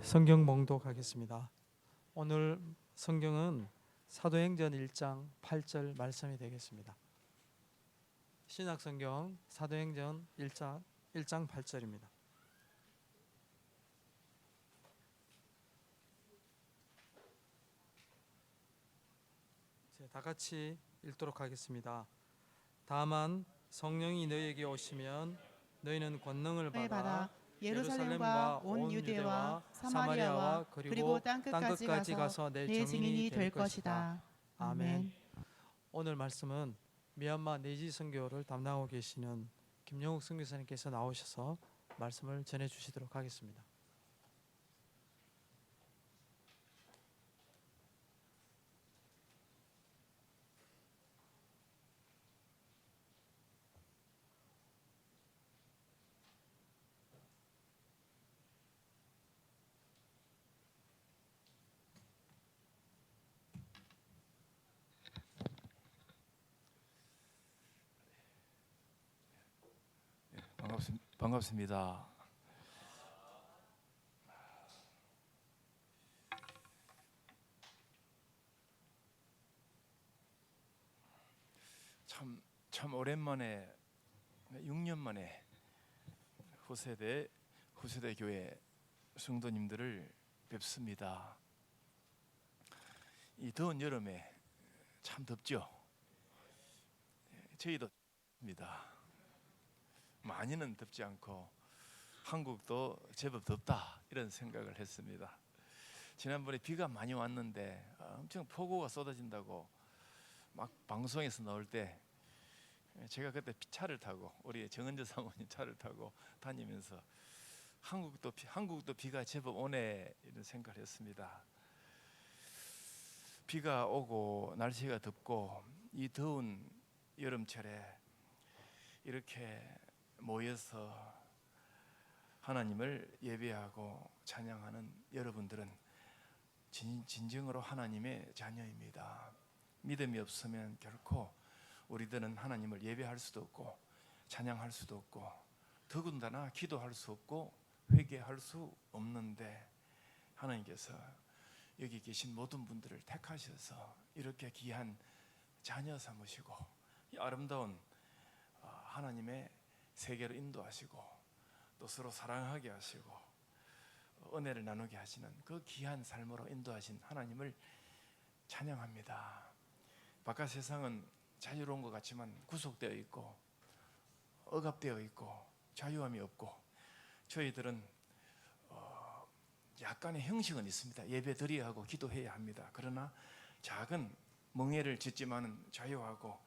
성경 봉독하겠습니다. 오늘 성경은 사도행전 1장 8절 말씀이 되겠습니다. 신약성경 사도행전 1장 8절입니다. 다 같이 읽도록 하겠습니다. 다만 성령이 너희에게 오시면 너희는 권능을 받아 예루살렘과 온 유대와 사마리아와 그리고 땅끝까지 가서 내 증인이 될 것이다. 아멘. 오늘 말씀은 미얀마 내지 선교를 담당하고 계시는 김영욱 선교사님께서 나오셔서 말씀을 전해 주시도록 하겠습니다. 반갑습니다. 참 오랜만에 6년 만에 후세대 교회 성도님들을 뵙습니다. 이 더운 여름에 참 덥죠. 저희도 덥습니다. 많이는 덥지 않고 한국도 제법 덥다 이런 생각을 했습니다. 지난번에 비가 많이 왔는데 엄청 폭우가 쏟아진다고 막 방송에서 나올 때 제가 그때 차를 타고 우리 정은재 사모님 차를 타고 다니면서 한국도 비가 제법 오네 이런 생각을 했습니다. 비가 오고 날씨가 덥고 이 더운 여름철에 이렇게 모여서 하나님을 예배하고 찬양하는 여러분들은 진정으로 하나님의 자녀입니다. 믿음이 없으면 결코 우리들은 하나님을 예배할 수도 없고 찬양할 수도 없고 더군다나 기도할 수 없고 회개할 수 없는데 하나님께서 여기 계신 모든 분들을 택하셔서 이렇게 귀한 자녀 삼으시고 이 아름다운 하나님의 세계로 인도하시고 또 서로 사랑하게 하시고 은혜를 나누게 하시는 그 귀한 삶으로 인도하신 하나님을 찬양합니다. 바깥 세상은 자유로운 것 같지만 구속되어 있고 억압되어 있고 자유함이 없고 저희들은 약간의 형식은 있습니다. 예배 드려야 하고 기도해야 합니다. 그러나 작은 멍에를 짓지만은 자유하고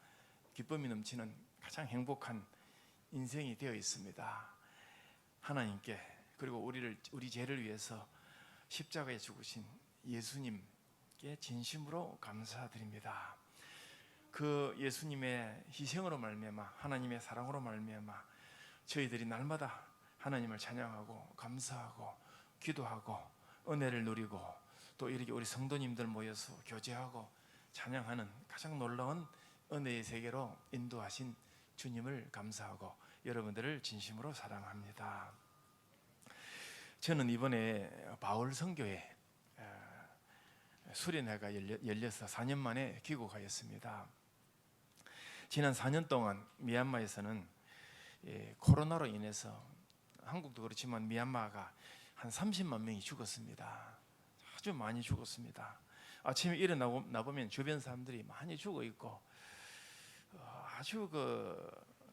기쁨이 넘치는 가장 행복한 인생이 되어 있습니다. 하나님께 그리고 우리 죄를 위해서 십자가에 죽으신 예수님께 진심으로 감사드립니다. 그 예수님의 희생으로 말미암아 하나님의 사랑으로 말미암아 저희들이 날마다 하나님을 찬양하고 감사하고 기도하고 은혜를 누리고 또 이렇게 우리 성도님들 모여서 교제하고 찬양하는 가장 놀라운 은혜의 세계로 인도하신 주님을 감사하고 여러분들을 진심으로 사랑합니다. 저는 이번에 바울 선교회 수련회가 열려서 4년 만에 귀국하였습니다. 지난 4년 동안 미얀마에서는 코로나로 인해서 한국도 그렇지만 미얀마가 한 30만 명이 죽었습니다. 아주 많이 죽었습니다. 아침에 일어나 보면 주변 사람들이 많이 죽어 있고 아주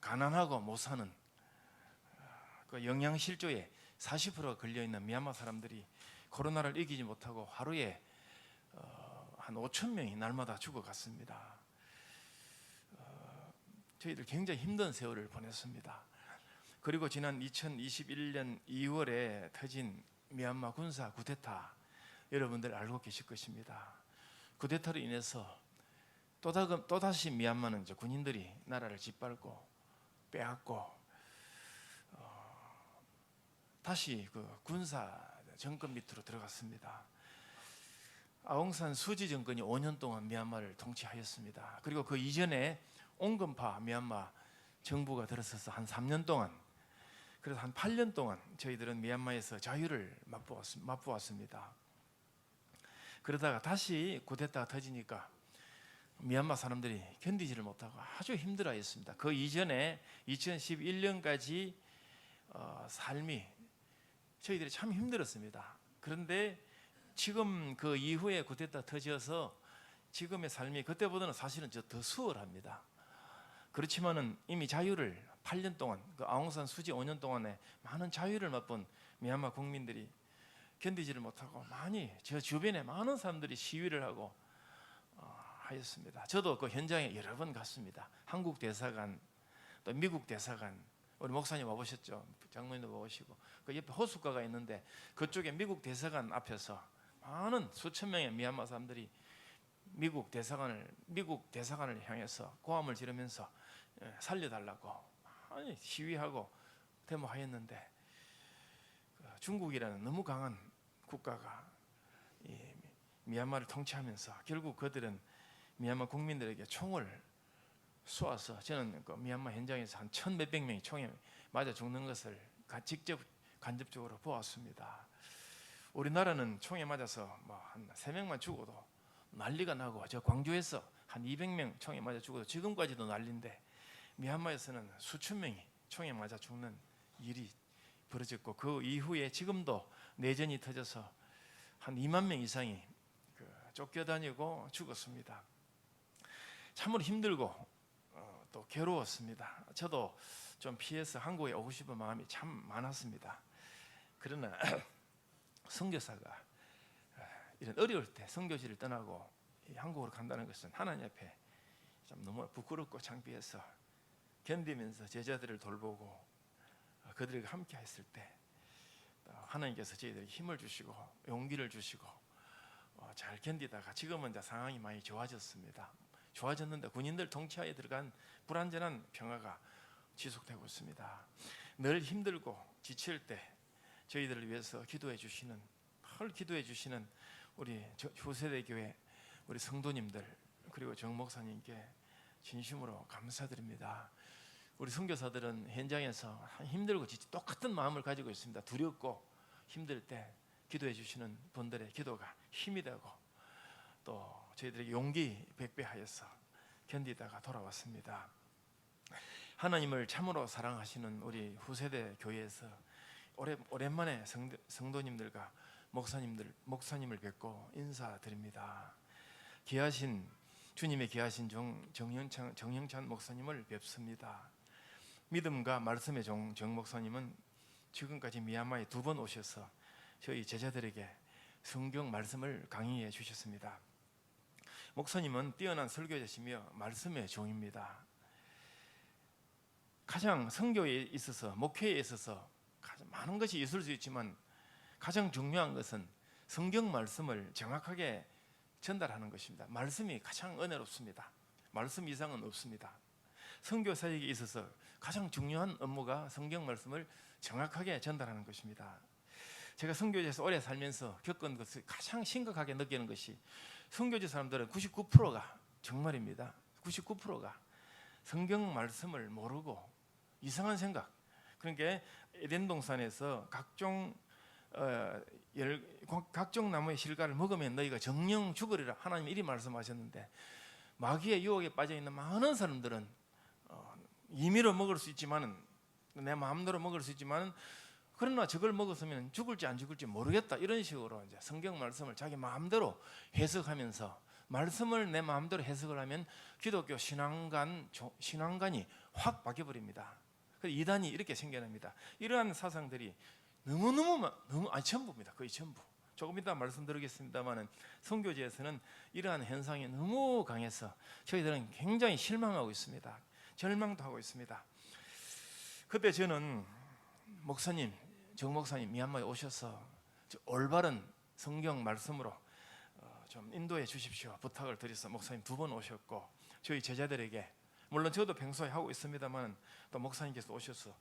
가난하고 못 사는 영양실조에 40%가 걸려있는 미얀마 사람들이 코로나를 이기지 못하고 하루에 한 5천 명이 날마다 죽어갔습니다. 저희들 굉장히 힘든 세월을 보냈습니다. 그리고 지난 2021년 2월에 터진 미얀마 군사 쿠데타 여러분들 알고 계실 것입니다. 쿠데타로 인해서 또다시 미얀마는 이제 군인들이 나라를 짓밟고 빼앗고 다시 그 군사 정권 밑으로 들어갔습니다. 아웅산 수지 정권이 5년 동안 미얀마를 통치하였습니다. 그리고 그 이전에 온건파 미얀마 정부가 들어서서 한 3년 동안 그래서 한 8년 동안 저희들은 미얀마에서 자유를 맛보았습니다. 그러다가 다시 쿠데타가 터지니까 미얀마 사람들이 견디지를 못하고 아주 힘들어했습니다. 그 이전에 2011년까지 삶이 저희들이 참 힘들었습니다. 그런데 지금 그 이후에 쿠데타 터져서 지금의 삶이 그때보다는 사실은 더 수월합니다. 그렇지만은 이미 자유를 8년 동안, 그 아웅산 수지 5년 동안에 많은 자유를 맛본 미얀마 국민들이 견디지를 못하고 많이 저 주변에 많은 사람들이 시위를 하고 하였습니다. 저도 그 현장에 여러 번 갔습니다. 한국 대사관, 또 미국 대사관, 우리 목사님 와보셨죠? 장로님도 와보시고 그 옆에 호숫가가 있는데 그쪽에 미국 대사관 앞에서 많은 수천 명의 미얀마 사람들이 미국 대사관을 향해서 고함을 지르면서 살려달라고 많이 시위하고 데모하였는데 중국이라는 너무 강한 국가가 이 미얀마를 통치하면서 결국 그들은 미얀마 국민들에게 총을 쏘아서 저는 그 미얀마 현장에서 한 1,000몇백 명이 총에 맞아 죽는 것을 직접 간접적으로 보았습니다. 우리나라는 총에 맞아서 뭐 한 3명만 죽어도 난리가 나고 저 광주에서 한 200명 총에 맞아 죽어도 지금까지도 난리인데 미얀마에서는 수천 명이 총에 맞아 죽는 일이 벌어졌고 그 이후에 지금도 내전이 터져서 한 2만 명 이상이 쫓겨다니고 죽었습니다. 참으로 힘들고 또 괴로웠습니다. 저도 좀 피해서 한국에 오고 싶은 마음이 참 많았습니다. 그러나 선교사가 이런 어려울 때 선교지를 떠나고 한국으로 간다는 것은 하나님 앞에 좀 너무 부끄럽고 창피해서 견디면서 제자들을 돌보고 그들과 함께 했을 때 하나님께서 저희들에게 힘을 주시고 용기를 주시고 잘 견디다가 지금은 이제 상황이 많이 좋아졌습니다. 좋아졌는데 군인들 통치하에 들어간 불완전한 평화가 지속되고 있습니다. 늘 힘들고 지칠 때 저희들을 위해서 기도해 주시는 우리 후세대 교회 우리 성도님들 그리고 정 목사님께 진심으로 감사드립니다. 우리 선교사들은 현장에서 힘들고 똑같은 마음을 가지고 있습니다. 두렵고 힘들 때 기도해 주시는 분들의 기도가 힘이 되고 또 저희들에게 용기 백배하여서 견디다가 돌아왔습니다. 하나님을 참으로 사랑하시는 우리 후세대 교회에서 오랜만에 성도님들과 목사님을 뵙고 인사드립니다. 주님의 귀하신 정영찬 목사님을 뵙습니다. 믿음과 말씀의 정 목사님은 지금까지 미얀마에 2번 오셔서 저희 제자들에게 성경 말씀을 강의해 주셨습니다. 목사님은 뛰어난 설교자시며 말씀의 종입니다. 가장 선교에 있어서 목회에 있어서 가장 많은 것이 있을 수 있지만 가장 중요한 것은 성경 말씀을 정확하게 전달하는 것입니다. 말씀이 가장 은혜롭습니다. 말씀 이상은 없습니다. 선교 사역에 있어서 가장 중요한 업무가 성경 말씀을 정확하게 전달하는 것입니다. 제가 선교지에서 오래 살면서 겪은 것을 가장 심각하게 느끼는 것이 선교지 사람들은 99%가 정말입니다. 99%가 성경 말씀을 모르고 이상한 생각. 그러니까 에덴 동산에서 각종 나무의 실과를 먹으면 너희가 정령 죽으리라 하나님이 이리 말씀하셨는데 마귀의 유혹에 빠져 있는 많은 사람들은 임의로 먹을 수 있지만은 내 마음대로 먹을 수 있지만은 그러나 저걸 먹었으면 죽을지 안 죽을지 모르겠다 이런 식으로 이제 성경 말씀을 자기 마음대로 해석하면서 말씀을 내 마음대로 해석을 하면 기독교 신앙관이 확 바뀌어 버립니다. 이단이 이렇게 생겨납니다. 이러한 사상들이 너무 전부입니다. 거의 전부. 조금 이따 말씀드리겠습니다만은 선교지에서는 이러한 현상이 너무 강해서 저희들은 굉장히 실망하고 있습니다. 절망도 하고 있습니다. 그때 저는 정 목사님 미얀마에 오셔서 올바른 성경 말씀으로 좀 인도해 주십시오 부탁을 드려서 목사님 2번 오셨고 저희 제자들에게 물론 저도 평소에 하고 있습니다만 또 목사님께서 오셔서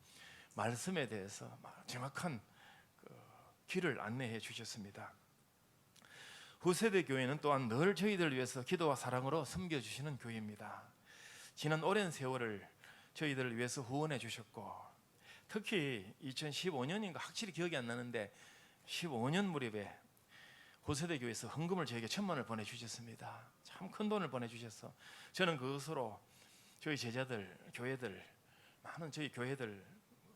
말씀에 대해서 정확한 길을 안내해 주셨습니다. 후세대 교회는 또한 늘 저희들을 위해서 기도와 사랑으로 섬겨주시는 교회입니다. 지난 오랜 세월을 저희들을 위해서 후원해 주셨고 특히 2015년인가 확실히 기억이 안 나는데 15년 무렵에 후세대 교회에서 헌금을 저에게 1,000만 원을 보내주셨습니다. 참 큰 돈을 보내주셔서 저는 그것으로 저희 제자들, 교회들, 많은 저희 교회들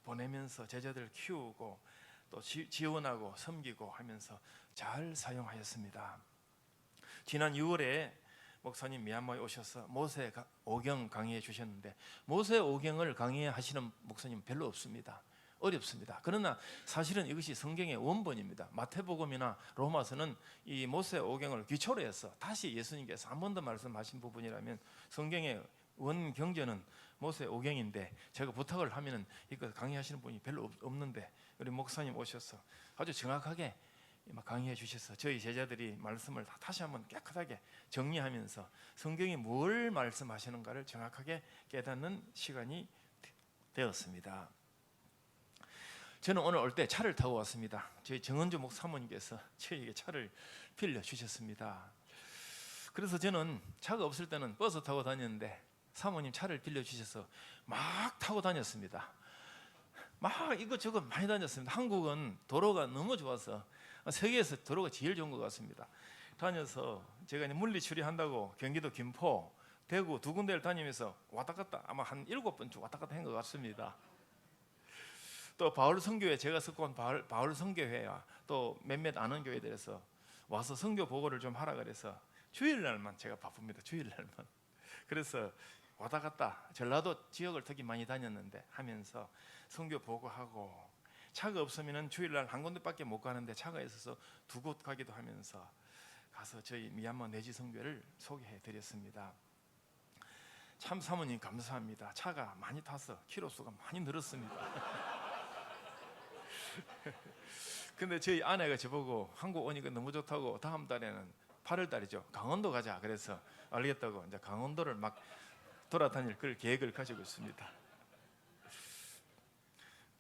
보내면서 제자들 키우고 또 지원하고 섬기고 하면서 잘 사용하였습니다. 지난 6월에 목사님 미얀마에 오셔서 모세 오경 강의해 주셨는데 모세 오경을 강의하시는 목사님 별로 없습니다. 어렵습니다. 그러나 사실은 이것이 성경의 원본입니다. 마태복음이나 로마서는 이 모세 오경을 기초로 해서 다시 예수님께서 한 번 더 말씀하신 부분이라면 성경의 원경전은 모세 오경인데 제가 부탁을 하면은 이거 강의하시는 분이 별로 없는데 우리 목사님 오셔서 아주 정확하게 강의해 주셔서 저희 제자들이 말씀을 다시 한번 깨끗하게 정리하면서 성경이 뭘 말씀하시는가를 정확하게 깨닫는 시간이 되었습니다. 저는 오늘 올 때 차를 타고 왔습니다. 저희 정은주 목사모님께서 저에게 차를 빌려 주셨습니다. 그래서 저는 차가 없을 때는 버스 타고 다녔는데 사모님 차를 빌려 주셔서 막 타고 다녔습니다. 막 이것저것 많이 다녔습니다. 한국은 도로가 너무 좋아서 세계에서 도로가 제일 좋은 것 같습니다. 다녀서 제가 이제 물리 추리한다고 경기도 김포, 대구 두 군데를 다니면서 왔다 갔다 아마 한 7번쯤 왔다 갔다 한 것 같습니다. 또 바울 선교회 제가 속한 바울 선교회와 또 몇몇 아는 교회들에서 와서 선교 보고를 좀 하라 그래서 주일날만 제가 바쁩니다. 주일날만. 그래서 왔다 갔다 전라도 지역을 특히 많이 다녔는데 하면서 선교 보고하고 차가 없으면은 주일날 한 군데밖에 못 가는데 차가 있어서 두 곳 가기도 하면서 가서 저희 미얀마 내지 선교를 소개해 드렸습니다. 참 사모님 감사합니다. 차가 많이 타서 키로수가 많이 늘었습니다. 근데 저희 아내가 저보고 한국 오니까 너무 좋다고 다음 달에는 8월 달이죠. 강원도 가자. 그래서 알겠다고 이제 강원도를 막 돌아다닐 그럴 계획을 가지고 있습니다.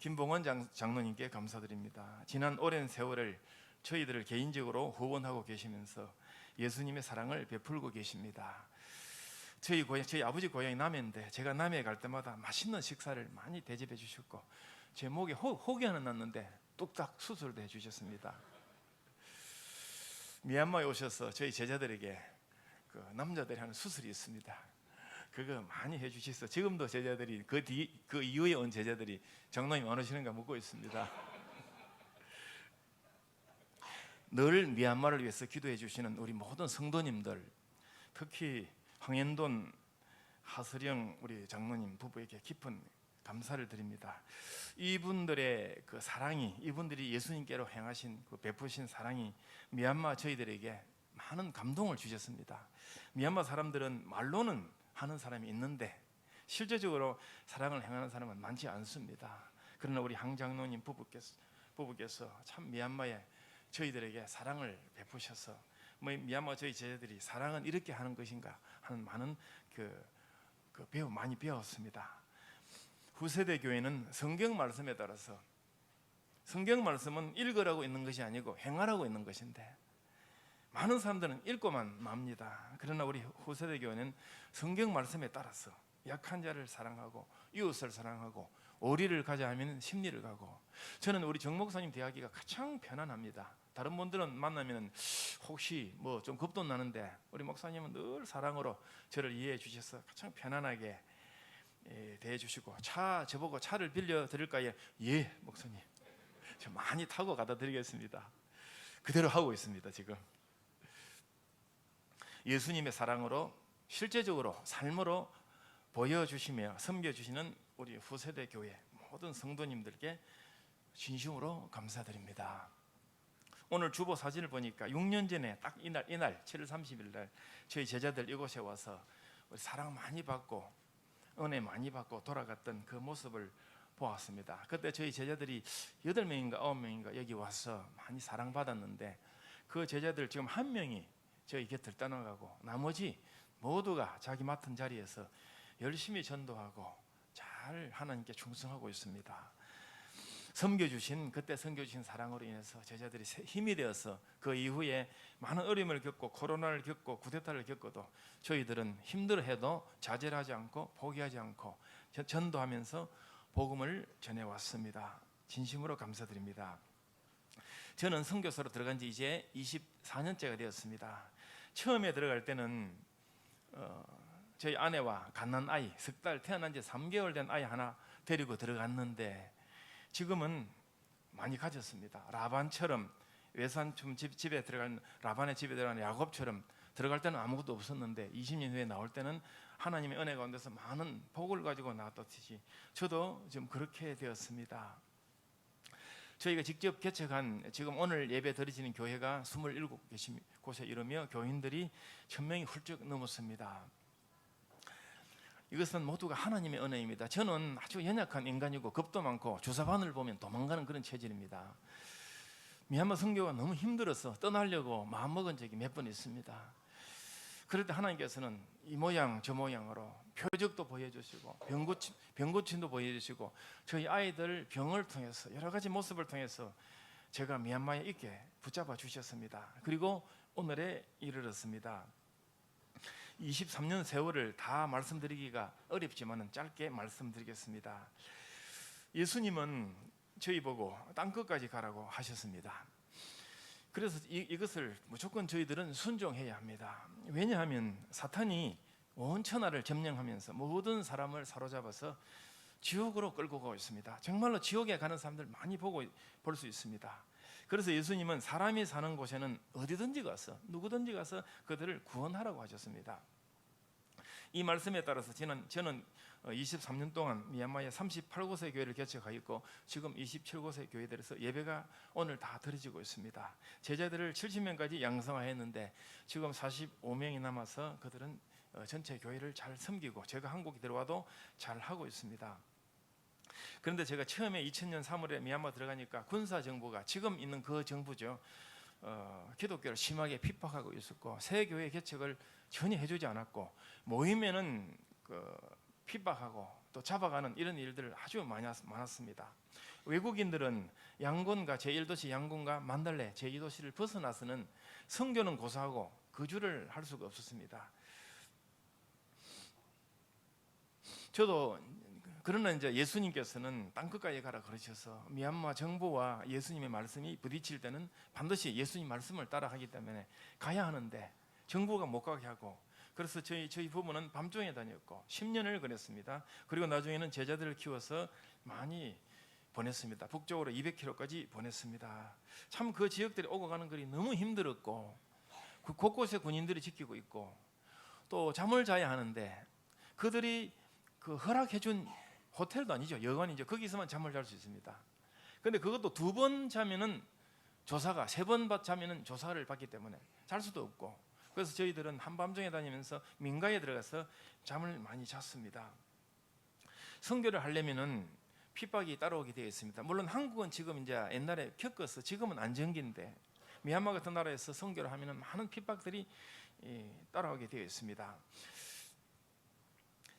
김봉원 장로님께 감사드립니다. 지난 오랜 세월을 저희들을 개인적으로 후원하고 계시면서 예수님의 사랑을 베풀고 계십니다. 저희 아버지 고향이 남해인데 제가 남해 갈 때마다 맛있는 식사를 많이 대접해 주셨고 제 목에 혹이 하나 났는데 뚝딱 수술도 해주셨습니다. 미얀마에 오셔서 저희 제자들에게 그 남자들이 하는 수술이 있습니다. 그거 많이 해주셔서 지금도 제자들이 그 이후에 온 제자들이 장로님 안 오시는가 묻고 있습니다. 늘 미얀마를 위해서 기도해 주시는 우리 모든 성도님들, 특히 황현돈 하슬영 우리 장로님 부부에게 깊은 감사를 드립니다. 이분들의 그 사랑이, 이분들이 예수님께로 행하신 그 베푸신 사랑이 미얀마 저희들에게 많은 감동을 주셨습니다. 미얀마 사람들은 말로는 하는 사람이 있는데 실제적으로 사랑을 행하는 사람은 많지 않습니다. 그러나 우리 황 장로님 부부께서 참 미얀마에 저희들에게 사랑을 베푸셔서 미얀마 저희 제자들이 사랑은 이렇게 하는 것인가 하는 많은 많이 배웠습니다. 후세대 교회는 성경 말씀에 따라서 성경 말씀은 읽으라고 있는 것이 아니고 행하라고 있는 것인데 많은 사람들은 읽고만 맙니다. 그러나 우리 후세대 교회는 성경 말씀에 따라서 약한 자를 사랑하고 이웃을 사랑하고 오리를 가자 하면 십리를 가고 저는 우리 정 목사님 대하기가 가장 편안합니다. 다른 분들은 만나면 혹시 뭐 좀 겁도 나는데 우리 목사님은 늘 사랑으로 저를 이해해 주셔서 가장 편안하게 대해 주시고 저보고 차를 빌려 드릴까요? 예, 목사님. 저 많이 타고 가다 드리겠습니다. 그대로 하고 있습니다, 지금. 예수님의 사랑으로 실제적으로 삶으로 보여주시며 섬겨주시는 우리 후세대 교회 모든 성도님들께 진심으로 감사드립니다. 오늘 주보 사진을 보니까 6년 전에 딱 이날 7월 30일 날 저희 제자들 이곳에 와서 우리 사랑 많이 받고 은혜 많이 받고 돌아갔던 그 모습을 보았습니다. 그때 저희 제자들이 8명인가 9명인가 여기 와서 많이 사랑받았는데 그 제자들 지금 한 명이 저희 곁을 떠나가고 나머지 모두가 자기 맡은 자리에서 열심히 전도하고 잘 하나님께 충성하고 있습니다. 그때 섬겨주신 사랑으로 인해서 제자들이 힘이 되어서 그 이후에 많은 어려움을 겪고 코로나를 겪고 쿠데타를 겪어도 저희들은 힘들어해도 자제하지 않고 포기하지 않고 전도하면서 복음을 전해왔습니다. 진심으로 감사드립니다. 저는 선교사로 들어간 지 이제 24년째가 되었습니다. 처음에 들어갈 때는 저희 아내와 갓난 아이, 석 달 태어난 지 3개월 된 아이 하나 데리고 들어갔는데 지금은 많이 가졌습니다. 라반처럼 외산촌 집에 들어간 라반의 집에 들어가는 야곱처럼 들어갈 때는 아무것도 없었는데 20년 후에 나올 때는 하나님의 은혜 가운데서 많은 복을 가지고 나왔듯이 저도 좀 그렇게 되었습니다. 저희가 직접 개척한 지금 오늘 예배 드리시는 교회가 27곳에 이르며 교인들이 1000명이 훌쩍 넘었습니다. 이것은 모두가 하나님의 은혜입니다. 저는 아주 연약한 인간이고 겁도 많고 주사바늘 보면 도망가는 그런 체질입니다. 미얀마 선교가 너무 힘들어서 떠나려고 마음먹은 적이 몇 번 있습니다. 그럴 때 하나님께서는 이 모양 저 모양으로 표적도 보여주시고 병고침도 보여주시고 저희 아이들 병을 통해서 여러 가지 모습을 통해서 제가 미얀마에 있게 붙잡아 주셨습니다. 그리고 오늘에 이르렀습니다. 23년 세월을 다 말씀드리기가 어렵지만 짧게 말씀드리겠습니다. 예수님은 저희 보고 땅끝까지 가라고 하셨습니다. 그래서 이것을 무조건 저희들은 순종해야 합니다. 왜냐하면 사탄이 온 천하를 점령하면서 모든 사람을 사로잡아서 지옥으로 끌고 가고 있습니다. 정말로 지옥에 가는 사람들 많이 볼 수 있습니다. 그래서 예수님은 사람이 사는 곳에는 어디든지 가서 누구든지 가서 그들을 구원하라고 하셨습니다. 이 말씀에 따라서 저는 23년 동안 미얀마의 38곳의 교회를 개척하였고 지금 27곳의 교회들에서 예배가 오늘 다 드려지고 있습니다. 제자들을 70명까지 양성화했는데 지금 45명이 남아서 그들은 전체 교회를 잘 섬기고 제가 한국에 들어와도 잘 하고 있습니다. 그런데 제가 처음에 2000년 3월에 미얀마 들어가니까 군사 정부가 지금 있는 그 정부죠. 기독교를 심하게 핍박하고 있었고 새 교회 개척을 전혀 해주지 않았고 모이면은 핍박하고 또 잡아가는 이런 일들 아주 많았습니다. 외국인들은 양곤과 제1도시 양곤과 만달레 제2도시를 벗어나서는 선교는 고사하고 거주를 할 수가 없었습니다. 저도 그러나 이제 예수님께서는 땅끝까지 가라 그러셔서 미얀마 정부와 예수님의 말씀이 부딪힐 때는 반드시 예수님 말씀을 따라하기 때문에 가야 하는데 정부가 못 가게 하고 그래서 저희 부부는 밤중에 다녔고 10년을 그랬습니다. 그리고 나중에는 제자들을 키워서 많이 보냈습니다. 북쪽으로 200km까지 보냈습니다. 참 그 지역들이 오고 가는 길이 너무 힘들었고 그 곳곳에 군인들이 지키고 있고 또 잠을 자야 하는데 그들이 그 허락해준 호텔도 아니죠. 여관이죠. 거기서만 잠을 잘 수 있습니다. 그런데 그것도 2번 자면은 조사가 3번 자면은 조사를 받기 때문에 잘 수도 없고 그래서 저희들은 한밤중에 다니면서 민가에 들어가서 잠을 많이 잤습니다. 선교를 하려면은 핍박이 따라오게 되어 있습니다. 물론 한국은 지금 이제 옛날에 겪어서 지금은 안정기인데 미얀마 같은 나라에서 선교를 하면은 많은 핍박들이 따라오게 되어 있습니다.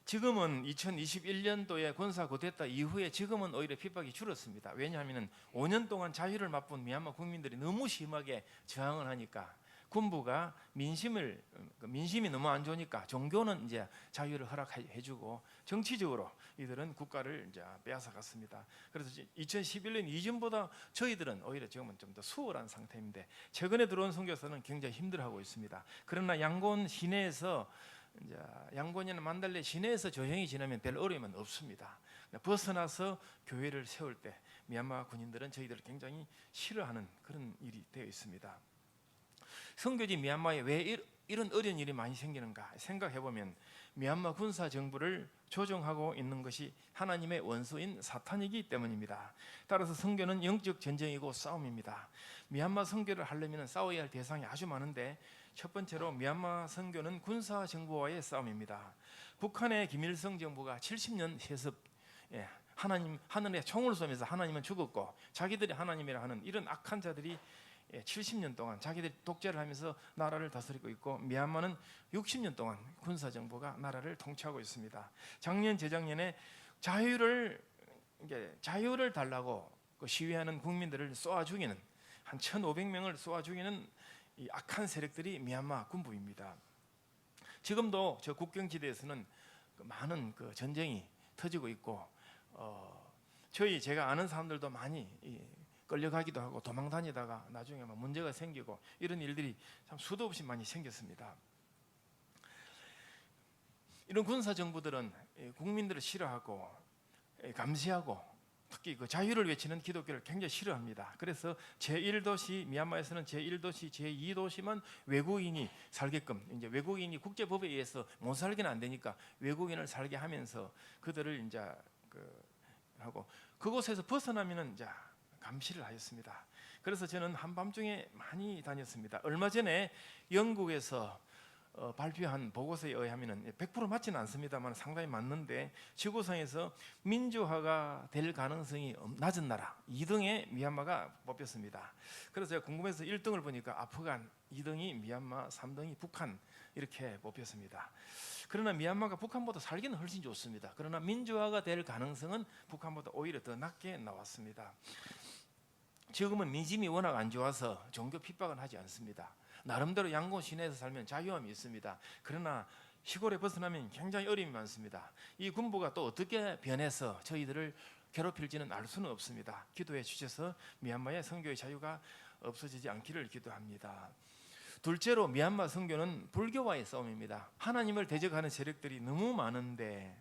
지금은 2021년도에 군사 쿠데타 이후에 지금은 오히려 핍박이 줄었습니다. 왜냐하면 5년 동안 자유를 맛본 미얀마 국민들이 너무 심하게 저항을 하니까 군부가 민심이 너무 안 좋으니까 종교는 이제 자유를 허락해주고 정치적으로 이들은 국가를 이제 빼앗아갔습니다. 그래서 2011년 이전보다 저희들은 오히려 지금은 좀 더 수월한 상태인데 최근에 들어온 선교사는 굉장히 힘들어하고 있습니다. 그러나 양곤 시내에서 이제 양곤이나 만달레 시내에서 조용히 지나면 별 어려움은 없습니다. 벗어나서 교회를 세울 때 미얀마 군인들은 저희들을 굉장히 싫어하는 그런 일이 되어 있습니다. 선교지 미얀마에 왜 이런 어려운 일이 많이 생기는가 생각해보면 미얀마 군사 정부를 조종하고 있는 것이 하나님의 원수인 사탄이기 때문입니다. 따라서 선교는 영적 전쟁이고 싸움입니다. 미얀마 선교를 하려면 싸워야 할 대상이 아주 많은데 첫 번째로 미얀마 선교는 군사 정부와의 싸움입니다. 북한의 김일성 정부가 70년 세습 하나님 하늘에 총을 쏘면서 하나님은 죽었고 자기들이 하나님이라 하는 이런 악한 자들이 70년 동안 자기들이 독재를 하면서 나라를 다스리고 있고 미얀마는 60년 동안 군사정부가 나라를 통치하고 있습니다. 작년 재작년에 자유를 달라고 시위하는 국민들을 쏘아 죽이는 한 1,500명을 쏘아 죽이는 이 악한 세력들이 미얀마 군부입니다. 지금도 저 국경지대에서는 많은 그 전쟁이 터지고 있고 제가 아는 사람들도 많이 끌려가기도 하고 도망 다니다가 나중에 막 문제가 생기고 이런 일들이 참 수도 없이 많이 생겼습니다. 이런 군사 정부들은 국민들을 싫어하고 감시하고 특히 그 자유를 외치는 기독교를 굉장히 싫어합니다. 그래서 제1도시 미얀마에서는 제1도시, 제2도시만 외국인이 살게끔, 이제 외국인이 국제법에 의해서 못 살기는 안 되니까 외국인을 살게 하면서 그들을 이제 하고 그곳에서 벗어나면은 이제 감시를 하였습니다. 그래서 저는 한밤중에 많이 다녔습니다. 얼마 전에 영국에서 발표한 보고서에 의하면 100% 맞지는 않습니다만 상당히 맞는데 지구상에서 민주화가 될 가능성이 낮은 나라 2등에 미얀마가 뽑혔습니다. 그래서 제가 궁금해서 1등을 보니까 아프간, 2등이 미얀마, 3등이 북한 이렇게 뽑혔습니다. 그러나 미얀마가 북한보다 살기는 훨씬 좋습니다. 그러나 민주화가 될 가능성은 북한보다 오히려 더 낮게 나왔습니다. 지금은 민심이 워낙 안 좋아서 종교 핍박은 하지 않습니다. 나름대로 양고 시내에서 살면 자유함이 있습니다. 그러나 시골에 벗어나면 굉장히 어려움이 많습니다. 이 군부가 또 어떻게 변해서 저희들을 괴롭힐지는 알 수는 없습니다. 기도해 주셔서 미얀마의 선교의 자유가 없어지지 않기를 기도합니다. 둘째로 미얀마 선교는 불교와의 싸움입니다. 하나님을 대적하는 세력들이 너무 많은데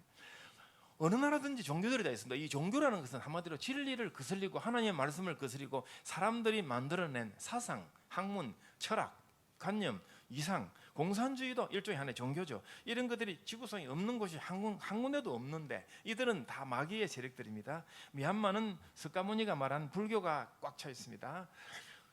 어느 나라든지 종교들이 다 있습니다. 이 종교라는 것은 한마디로 진리를 거슬리고 하나님의 말씀을 거스리고 사람들이 만들어낸 사상, 학문, 철학, 관념, 이상, 공산주의도 일종의 하나의 종교죠. 이런 것들이 지구상에 없는 곳이 한 군데도 없는데 이들은 다 마귀의 세력들입니다. 미얀마는 석가모니가 말한 불교가 꽉 차 있습니다.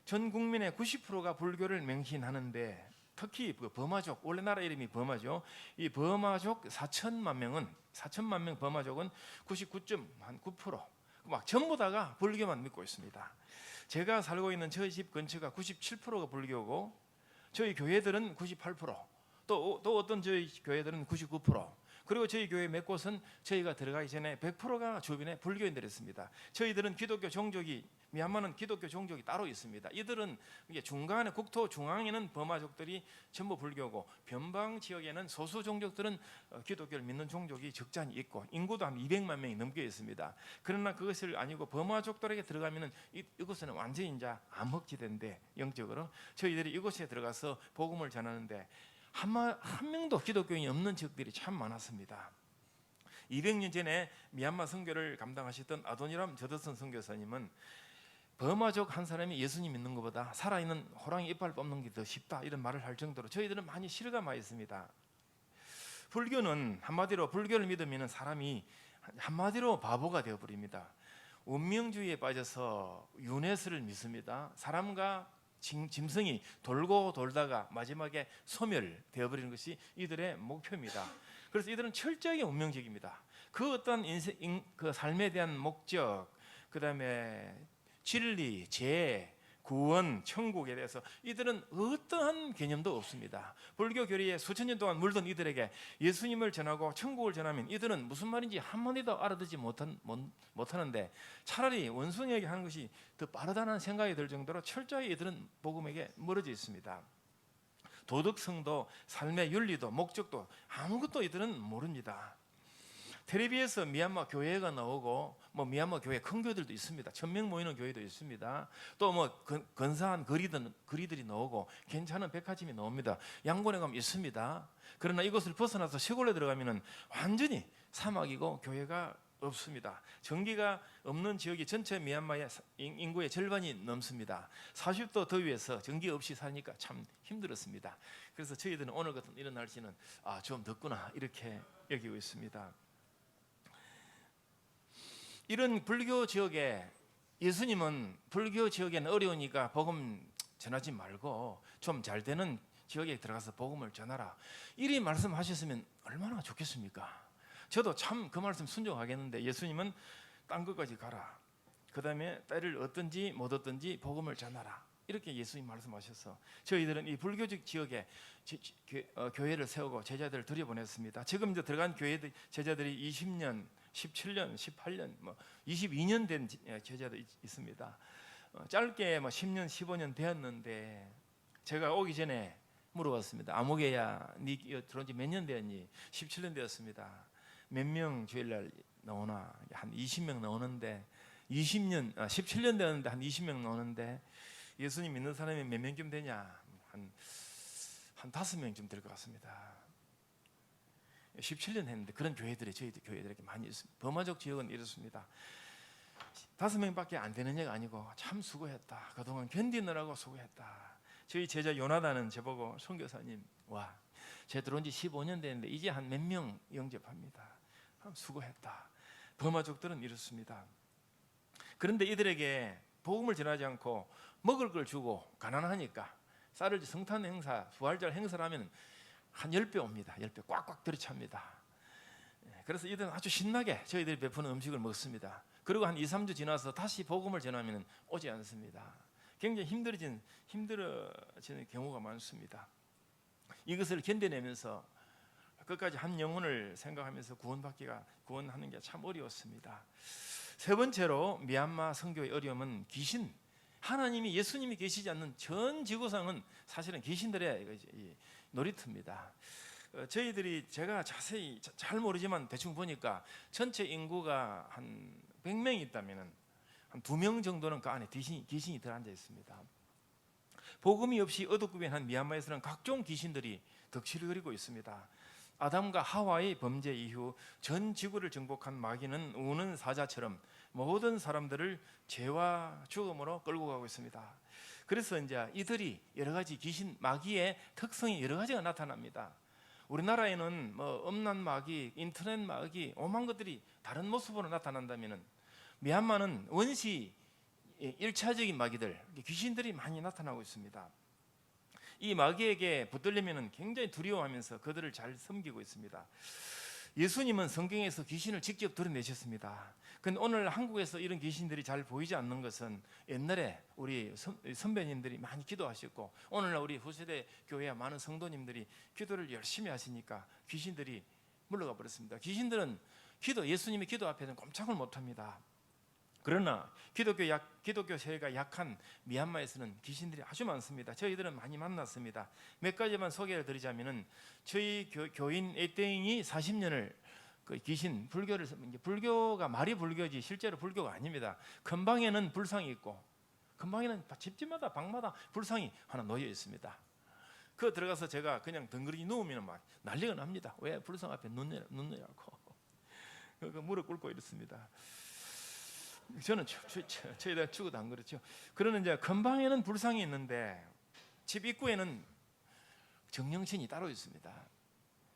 전 국민의 90%가 불교를 맹신하는데 특히 버마족, 원래 나라 이름이 버마죠. 이 버마족 4천만 명 버마족은 99.9% 막 전부 다가 불교만 믿고 있습니다. 제가 살고 있는 저희 집 근처가 97%가 불교고 저희 교회들은 98%, 또 어떤 저희 교회들은 99%, 그리고 저희 교회 몇 곳은 저희가 들어가기 전에 100%가 주변에 불교인들이 있습니다. 저희들은 기독교 종족이 미얀마는 기독교 종족이 따로 있습니다. 이들은 이게 중간에 국토 중앙에는 버마족들이 전부 불교고 변방 지역에는 소수 종족들은 기독교를 믿는 종족이 적잖이 있고 인구도 한 200만 명이 넘게 있습니다. 그러나 그것을 아니고 버마족들에게 들어가면은 이곳은 완전히 이제 암흑지대인데 영적으로 저희들이 이곳에 들어가서 복음을 전하는데 한 명도 기독교인이 없는 지역들이 참 많았습니다. 200년 전에 미얀마 선교를 감당하셨던 아도니람 저더슨 선교사님은 버마족 한 사람이 예수님 믿는 것보다 살아있는 호랑이 이빨 뽑는 게 더 쉽다 이런 말을 할 정도로 저희들은 많이 실감하였습니다. 불교는 한마디로 불교를 믿으면 사람이 한마디로 바보가 되어버립니다. 운명주의에 빠져서 유네스를 믿습니다. 사람과 짐승이 돌고 돌다가 마지막에 소멸되어버리는 것이 이들의 목표입니다. 그래서 이들은 철저하게 운명적입니다. 그 어떤 그 삶에 대한 목적, 그 다음에 진리, 죄, 구원, 천국에 대해서 이들은 어떠한 개념도 없습니다. 불교 교리에 수천 년 동안 물든 이들에게 예수님을 전하고 천국을 전하면 이들은 무슨 말인지 한마디도 알아듣지 못하는데 차라리 원숭이에게 하는 것이 더 빠르다는 생각이 들 정도로 철저히 이들은 복음에게 멀어져 있습니다. 도덕성도 삶의 윤리도 목적도 아무것도 이들은 모릅니다. 텔레비에서 미얀마 교회가 나오고 미얀마 교회 큰 교회들도 있습니다. 1000명 모이는 교회도 있습니다. 또 근사한 거리들이 나오고 괜찮은 백화점이 나옵니다. 양곤에 가면 있습니다. 그러나 이것을 벗어나서 시골에 들어가면은 완전히 사막이고 교회가 없습니다. 전기가 없는 지역이 전체 미얀마의 인구의 절반이 넘습니다. 40도 더위에서 전기 없이 사니까 참 힘들었습니다. 그래서 저희들은 오늘 같은 이런 날씨는 좀 덥구나 이렇게 여기고 있습니다. 이런 불교 지역에 예수님은 불교 지역에는 어려우니까 복음 전하지 말고 좀 잘 되는 지역에 들어가서 복음을 전하라 이리 말씀하셨으면 얼마나 좋겠습니까? 저도 참 그 말씀 순종하겠는데 예수님은 딴 것까지 가라, 그 다음에 때를 얻든지 못 얻든지 복음을 전하라 이렇게 예수님 말씀하셔서 저희들은 이 불교적 지역에 교회를 세우고 제자들을 들여보냈습니다. 지금 이제 들어간 교회들 제자들이 20년 17년, 18년, 22년 된 제자도 있습니다. 짧게 10년, 15년 되었는데 제가 오기 전에 물어봤습니다. 아무개야, 네 들어온 지 몇 년 되었니? 17년 되었습니다. 몇 명 주일날 나오나 한 20명 나오는데 17년 되었는데 한 20명 나오는데 예수님 믿는 사람이 몇 명쯤 되냐? 한 5명쯤 될 것 같습니다. 17년 했는데 그런 교회들이 저희 교회들에게 많이 있습니다. 범화적 지역은 이렇습니다. 5명밖에 안 되는 얘가 아니고 참 수고했다. 그동안 견디느라고 수고했다. 저희 제자 요나단은 저보고 선교사님, 와, 제가 들어온 지 15년 됐는데 이제 한 몇 명 영접합니다. 참 수고했다. 범화족들은 이렇습니다. 그런데 이들에게 복음을 전하지 않고 먹을 걸 주고 가난하니까 쌀을 성탄 행사, 부활절 행사를 하면 한 10배 옵니다. 10배 꽉꽉 들이찹니다. 그래서 이들은 아주 신나게 저희들이 베푸는 음식을 먹습니다. 그리고 한 2, 3주 지나서 다시 복음을 전하면 오지 않습니다. 굉장히 힘들어지는 경우가 많습니다. 이것을 견뎌내면서 끝까지 한 영혼을 생각하면서 구원하는 게 참 어려웠습니다. 세 번째로 미얀마 선교의 어려움은 귀신. 하나님이 예수님이 계시지 않는 전 지구상은 사실은 귀신들의 놀이터입니다. 저희들이 제가 자세히 잘 모르지만 대충 보니까 전체 인구가 한 100명이 있다면 한 2명 정도는 그 안에 귀신이 들어앉아 있습니다. 복음이 없이 어둡구변한 미얀마에서는 각종 귀신들이 덕실을 그리고 있습니다. 아담과 하와의 범죄 이후 전 지구를 정복한 마귀는 우는 사자처럼 모든 사람들을 죄와 죽음으로 끌고 가고 있습니다. 그래서 이제 이들이 여러 가지 귀신 마귀의 특성이 여러 가지가 나타납니다. 우리나라에는 뭐 음란 마귀, 인터넷 마귀, 오만 것들이 다른 모습으로 나타난다면은 미얀마는 원시 1차적인 마귀들, 귀신들이 많이 나타나고 있습니다. 이 마귀에게 붙들리면 굉장히 두려워하면서 그들을 잘 섬기고 있습니다. 예수님은 성경에서 귀신을 직접 드러내셨습니다. 그런데 오늘 한국에서 이런 귀신들이 잘 보이지 않는 것은 옛날에 우리 선배님들이 많이 기도하셨고 오늘날 우리 후세대 교회와 많은 성도님들이 기도를 열심히 하시니까 귀신들이 물러가 버렸습니다. 귀신들은 예수님의 기도 앞에는 꼼짝을 못합니다. 그러나 기독교 세계가 약한 미얀마에서는 귀신들이 아주 많습니다. 저희들은 많이 만났습니다. 몇 가지만 소개를 드리자면은 저희 교인 에땡이 40년을 그 귀신 불교가 말이 불교지 실제로 불교가 아닙니다. 근방에는 불상이 있고 근방에는 집집마다 방마다 불상이 하나 놓여 있습니다. 그 들어가서 제가 그냥 덩그러니 누우면 막 난리가 납니다. 왜 불상 앞에 눈내라고 그 무릎 꿇고 이렇습니다. 저는 저희가 죽어도 안 그렇죠. 그러는 이제 근방에는 불상이 있는데 집 입구에는 정령신이 따로 있습니다.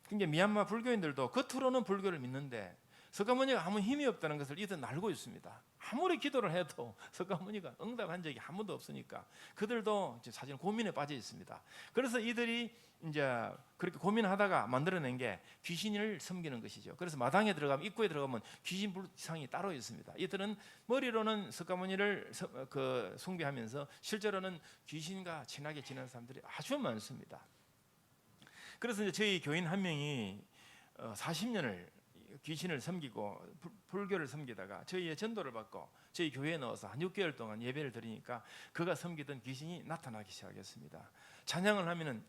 그러니까 미얀마 불교인들도 겉으로는 불교를 믿는데 석가모니가 아무 힘이 없다는 것을 이들은 알고 있습니다. 아무리 기도를 해도 석가모니가 응답한 적이 한 번도 없으니까 그들도 사실 고민에 빠져 있습니다. 그래서 이들이 이제 그렇게 고민하다가 만들어낸 게 귀신을 섬기는 것이죠. 그래서 마당에 들어가면 입구에 들어가면 귀신 불상이 따로 있습니다. 이들은 머리로는 석가모니를 숭배하면서 실제로는 귀신과 친하게 지내는 사람들이 아주 많습니다. 그래서 이제 저희 교인 한 명이 40년을 귀신을 섬기고 불교를 섬기다가 저희의 전도를 받고 저희 교회에 넣어서 한 6개월 동안 예배를 드리니까 그가 섬기던 귀신이 나타나기 시작했습니다. 찬양을 하면은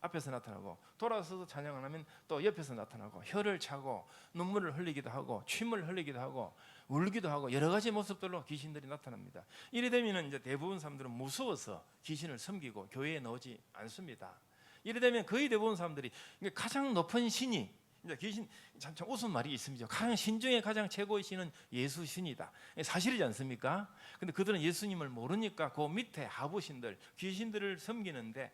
앞에서 나타나고 돌아서서 찬양을 하면 또 옆에서 나타나고 혀를 차고 눈물을 흘리기도 하고 침을 흘리기도 하고 울기도 하고 여러 가지 모습들로 귀신들이 나타납니다. 이래 되면 이제 대부분 사람들은 무서워서 귀신을 섬기고 교회에 넣지 않습니다. 이래 되면 거의 대부분 사람들이 가장 높은 신이 이제 귀신 참 웃은 말이 있습니다. 가장 신 중에 가장 최고의 신은 예수 신이다. 사실이지 않습니까? 근데 그들은 예수님을 모르니까 그 밑에 하부신들 귀신들을 섬기는데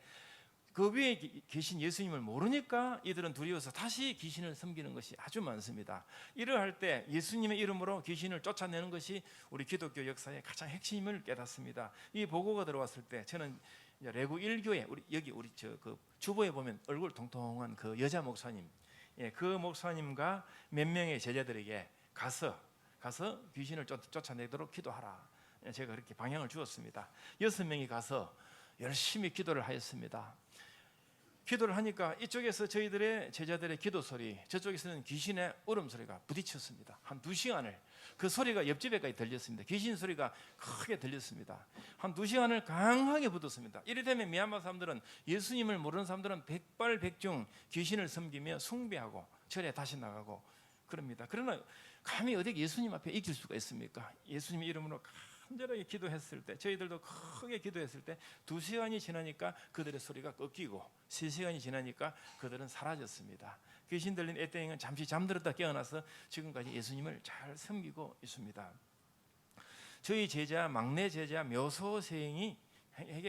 그 위에 계신 예수님을 모르니까 이들은 두려워서 다시 귀신을 섬기는 것이 아주 많습니다. 이러할 때 예수님의 이름으로 귀신을 쫓아내는 것이 우리 기독교 역사의 가장 핵심을 깨닫습니다. 이 보고가 들어왔을 때 저는 레구 1교회 우리 그 주보에 보면 얼굴 통통한 그 여자 목사님, 그 목사님과 몇 명의 제자들에게 가서 귀신을 쫓아내도록 기도하라. 제가 그렇게 방향을 주었습니다. 6명이 가서 열심히 기도를 하였습니다. 기도를 하니까 이쪽에서 저희들의 제자들의 기도 소리, 저쪽에서는 귀신의 울음소리가 부딪혔습니다. 한 2시간을 그 소리가 옆집에까지 들렸습니다. 귀신 소리가 크게 들렸습니다. 한 2시간을 강하게 붙었습니다. 이래 되면 미얀마 사람들은 예수님을 모르는 사람들은 백발백중 귀신을 섬기며 숭배하고 절에 다시 나가고 그럽니다. 그러나 감히 어디 예수님 앞에 이길 수가 있습니까? 예수님 이름으로 간절하게 기도했을 때, 저희들도 크게 기도했을 때 2시간이 지나니까 그들의 소리가 꺾이고 3시간이 지나니까 그들은 사라졌습니다. 귀신 들린 애땡이는 잠시 잠들었다 깨어나서 지금까지 예수님을 잘 섬기고 있습니다. 저희 제자, 막내 제자 묘소생에게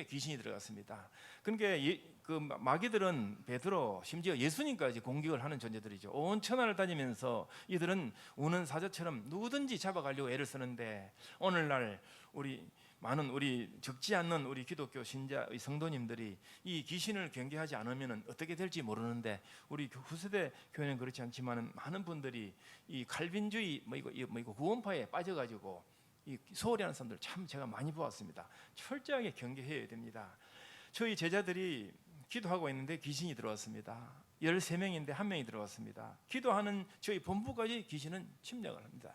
귀신이 들어갔습니다. 그러니까 그 마귀들은 베드로, 심지어 예수님까지 공격을 하는 존재들이죠. 온 천하를 다니면서 이들은 우는 사자처럼 누구든지 잡아가려고 애를 쓰는데, 오늘날 우리 적지 않는 우리 기독교 신자의 성도님들이 이 귀신을 경계하지 않으면 어떻게 될지 모르는데, 우리 후세대 교회는 그렇지 않지만 많은 분들이 이 칼빈주의 이거 구원파에 빠져가지고 이 소홀히 하는 사람들 참 제가 많이 보았습니다. 철저하게 경계해야 됩니다. 저희 제자들이 기도하고 있는데 귀신이 들어왔습니다. 13명인데 한 명이 들어왔습니다. 기도하는 저희 본부까지 귀신은 침략을 합니다.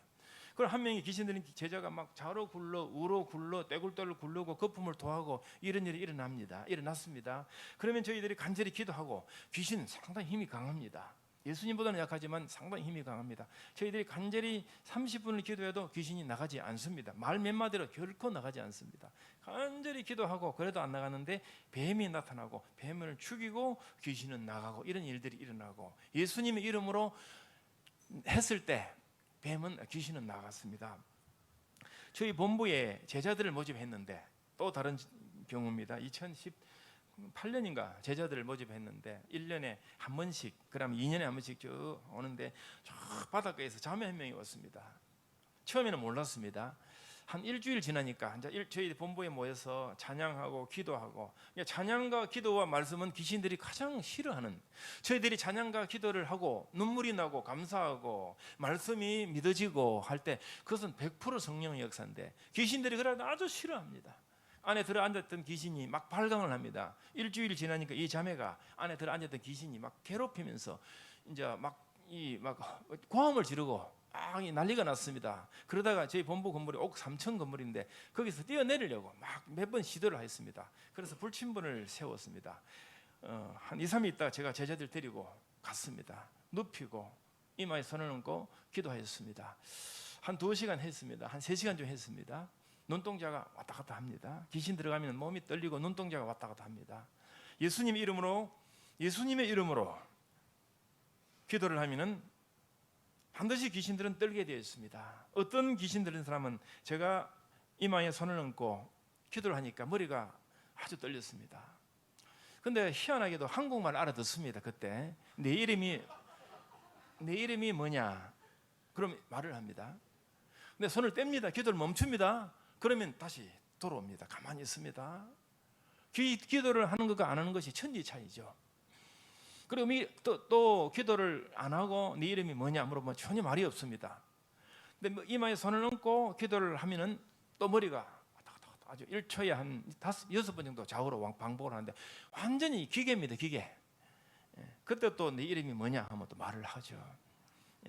그럼 한 명이 귀신 들린 제자가 막 좌로 굴러 우로 굴러 떼굴떼굴 굴르고 거품을 토하고 이런 일이 일어났습니다. 그러면 저희들이 간절히 기도하고, 귀신은 상당히 힘이 강합니다. 예수님보다는 약하지만 상당히 힘이 강합니다. 저희들이 간절히 30분을 기도해도 귀신이 나가지 않습니다. 말 몇 마디로 결코 나가지 않습니다. 간절히 기도하고 그래도 안 나가는데 뱀이 나타나고 뱀을 죽이고 귀신은 나가고 이런 일들이 일어나고, 예수님의 이름으로 했을 때 귀신은 나갔습니다. 저희 본부에 제자들을 모집했는데, 또 다른 경우입니다. 2018년인가 제자들을 모집했는데 1년에 한 번씩, 그다음 2년에 한 번씩 쭉 오는데, 저 바닷가에서 자매 한 명이 왔습니다. 처음에는 몰랐습니다. 한 일주일 지나니까 이제 저희 본부에 모여서 찬양하고 기도하고, 찬양과 기도와 말씀은 귀신들이 가장 싫어하는, 저희들이 찬양과 기도를 하고 눈물이 나고 감사하고 말씀이 믿어지고 할 때 그것은 100% 성령의 역사인데, 귀신들이 그래도 아주 싫어합니다. 안에 들어 앉았던 귀신이 막 발광을 합니다. 일주일 지나니까 이 자매가 안에 들어 앉았던 귀신이 막 괴롭히면서 이제 막 고함을 지르고 난리가 났습니다. 그러다가 저희 본부 건물이 옥 3층 건물인데 거기서 뛰어내리려고 막 몇 번 시도를 했습니다. 그래서 불침번을 세웠습니다. 한 2, 3일 있다가 제가 제자들 데리고 갔습니다. 눕히고 이마에 손을 얹고 기도하였습니다. 한 2시간 했습니다. 한 3시간 좀 했습니다. 눈동자가 왔다 갔다 합니다. 귀신 들어가면 몸이 떨리고 눈동자가 왔다 갔다 합니다. 예수님의 이름으로 기도를 하면은 반드시 귀신들은 떨게 되어 있습니다. 어떤 귀신 들린 사람은 제가 이마에 손을 얹고 기도를 하니까 머리가 아주 떨렸습니다. 근데 희한하게도 한국말 알아듣습니다. 그때 내 이름이 뭐냐? 그럼 말을 합니다. 근데 손을 뗍니다. 기도를 멈춥니다. 그러면 다시 돌아옵니다. 가만히 있습니다. 기도를 하는 것과 안 하는 것이 천지 차이죠. 그리고 또 기도를 안 하고 네 이름이 뭐냐 물어보면 전혀 말이 없습니다. 근데 이마에 손을 얹고 기도를 하면은 또 머리가 왔다 갔다 아주 1초에 한 5, 6번 정도 좌우로 반복을 하는데 완전히 기계입니다. 기계. 그때 또 네 이름이 뭐냐 하면 또 말을 하죠.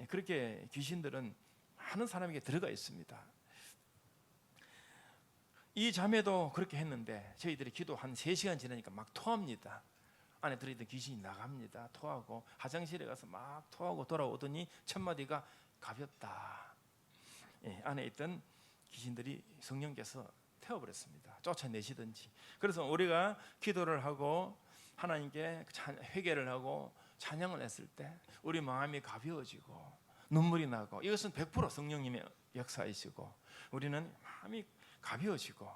그렇게 귀신들은 많은 사람에게 들어가 있습니다. 이 자매도 그렇게 했는데 저희들이 기도 한 3시간 지나니까 막 토합니다. 안에 들어있던 귀신이 나갑니다. 토하고 화장실에 가서 막 토하고 돌아오더니 첫 마디가 가볍다. 안에 있던 귀신들이 성령께서 태워버렸습니다. 쫓아내시든지. 그래서 우리가 기도를 하고 하나님께 회개를 하고 찬양을 했을 때 우리 마음이 가벼워지고 눈물이 나고, 이것은 100% 성령님의 역사이시고 우리는 마음이 가벼워지고,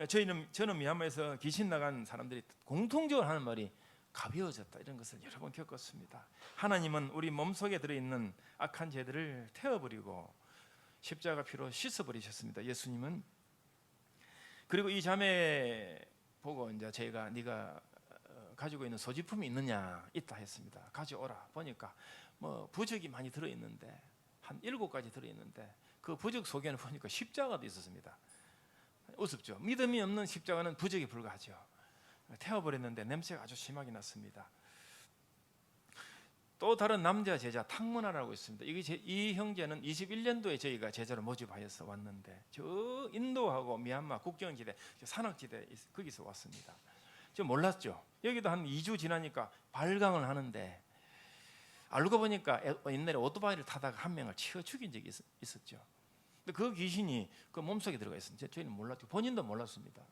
저는 미얀마에서 귀신 나간 사람들이 공통적으로 하는 말이 가벼워졌다, 이런 것을 여러 번 겪었습니다. 하나님은 우리 몸속에 들어있는 악한 죄들을 태워버리고 십자가 피로 씻어버리셨습니다. 예수님은. 그리고 이 자매 보고 이제 저희가 네가 가지고 있는 소지품이 있느냐? 있다 했습니다. 가져오라. 보니까 부적이 많이 들어있는데 한 7가지 들어있는데 그 부적 속에는 보니까 십자가도 있었습니다. 우습죠. 믿음이 없는 십자가는 부적에 불과하죠. 태워버렸는데 냄새가 아주 심하게 났습니다. 또 다른 남자 제자 탕문화라고 있습니다. 이 형제는 21년도에 저희가 제자로 모집하여서 왔는데 저 인도하고 미얀마 국경지대 산악지대 거기서 왔습니다. 저 몰랐죠. 여기도 한 2주 지나니까 발광을 하는데 알고 보니까 옛날에 오토바이를 타다가 한 명을 치어 죽인 적이 있었죠. 근데 그 귀신이 그 몸속에 들어가 있었는데 저희는 몰랐죠. 본인도 몰랐습니다.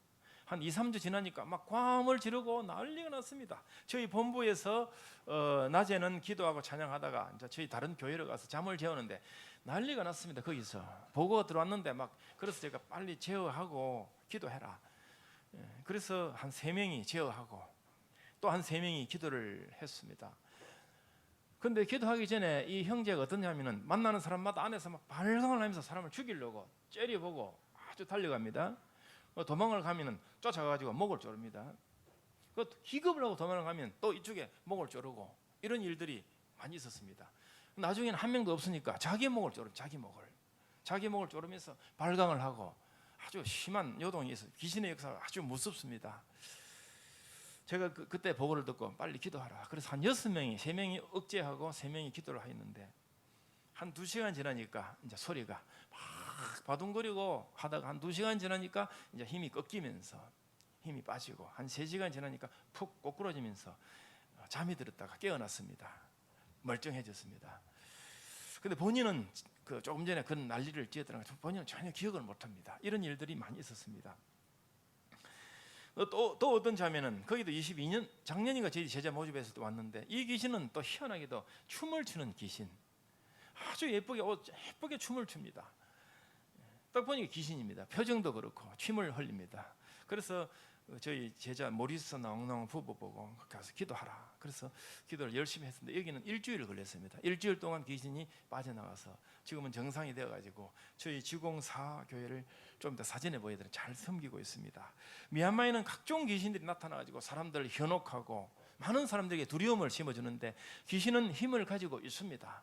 한 2, 3주 지나니까 막 꽝을 지르고 난리가 났습니다. 저희 본부에서 낮에는 기도하고 찬양하다가 이제 저희 다른 교회로 가서 잠을 재우는데 난리가 났습니다. 거기서 보고 들어왔는데 막 그래서 제가 빨리 제어하고 기도해라. 그래서 한 3명이 제어하고 또 한 3명이 기도를 했습니다. 근데 기도하기 전에 이 형제가 어떠냐면은 만나는 사람마다 안에서 막 발광을 하면서 사람을 죽이려고 째려보고 아주 달려갑니다. 도망을 가면은 쫓아가가지고 목을 조릅니다. 그 기겁을 하고 도망을 가면 또 이쪽에 목을 조르고 이런 일들이 많이 있었습니다. 나중에는 한 명도 없으니까 자기 목을 조르면서 발광을 하고 아주 심한 요동이 있어요. 귀신의 역사가 아주 무섭습니다. 제가 그때 보고를 듣고 빨리 기도하라. 그래서 한 6명이 3명이 억제하고 3명이 기도를 했는데 한 2시간 지나니까 이제 소리가 막 바둥거리고 하다가 한 2시간 지나니까 이제 힘이 꺾이면서 힘이 빠지고 한 3시간 지나니까 푹 꼬꾸러지면서 잠이 들었다가 깨어났습니다. 멀쩡해졌습니다. 근데 본인은 그 조금 전에 그런 난리를 지었다는 걸 본인은 전혀 기억을 못합니다. 이런 일들이 많이 있었습니다. 또 어떤 자매는 거기도 22년 작년인가 저희 제자 모집에서 또 왔는데 이 귀신은 또 희한하게도 춤을 추는 귀신. 아주 예쁘게 춤을 춥니다. 딱 보니까 귀신입니다. 표정도 그렇고 춤을 흘립니다. 그래서 저희 제자 모리스 나옹나옹 부부 보고 가서 기도하라. 그래서 기도를 열심히 했는데 여기는 일주일을 걸렸습니다. 일주일 동안 귀신이 빠져나가서 지금은 정상이 되어가지고 저희 지공사 교회를 좀 더 사진에 보여드리면 잘 섬기고 있습니다. 미얀마에는 각종 귀신들이 나타나가지고 사람들을 현혹하고 많은 사람들에게 두려움을 심어주는데 귀신은 힘을 가지고 있습니다.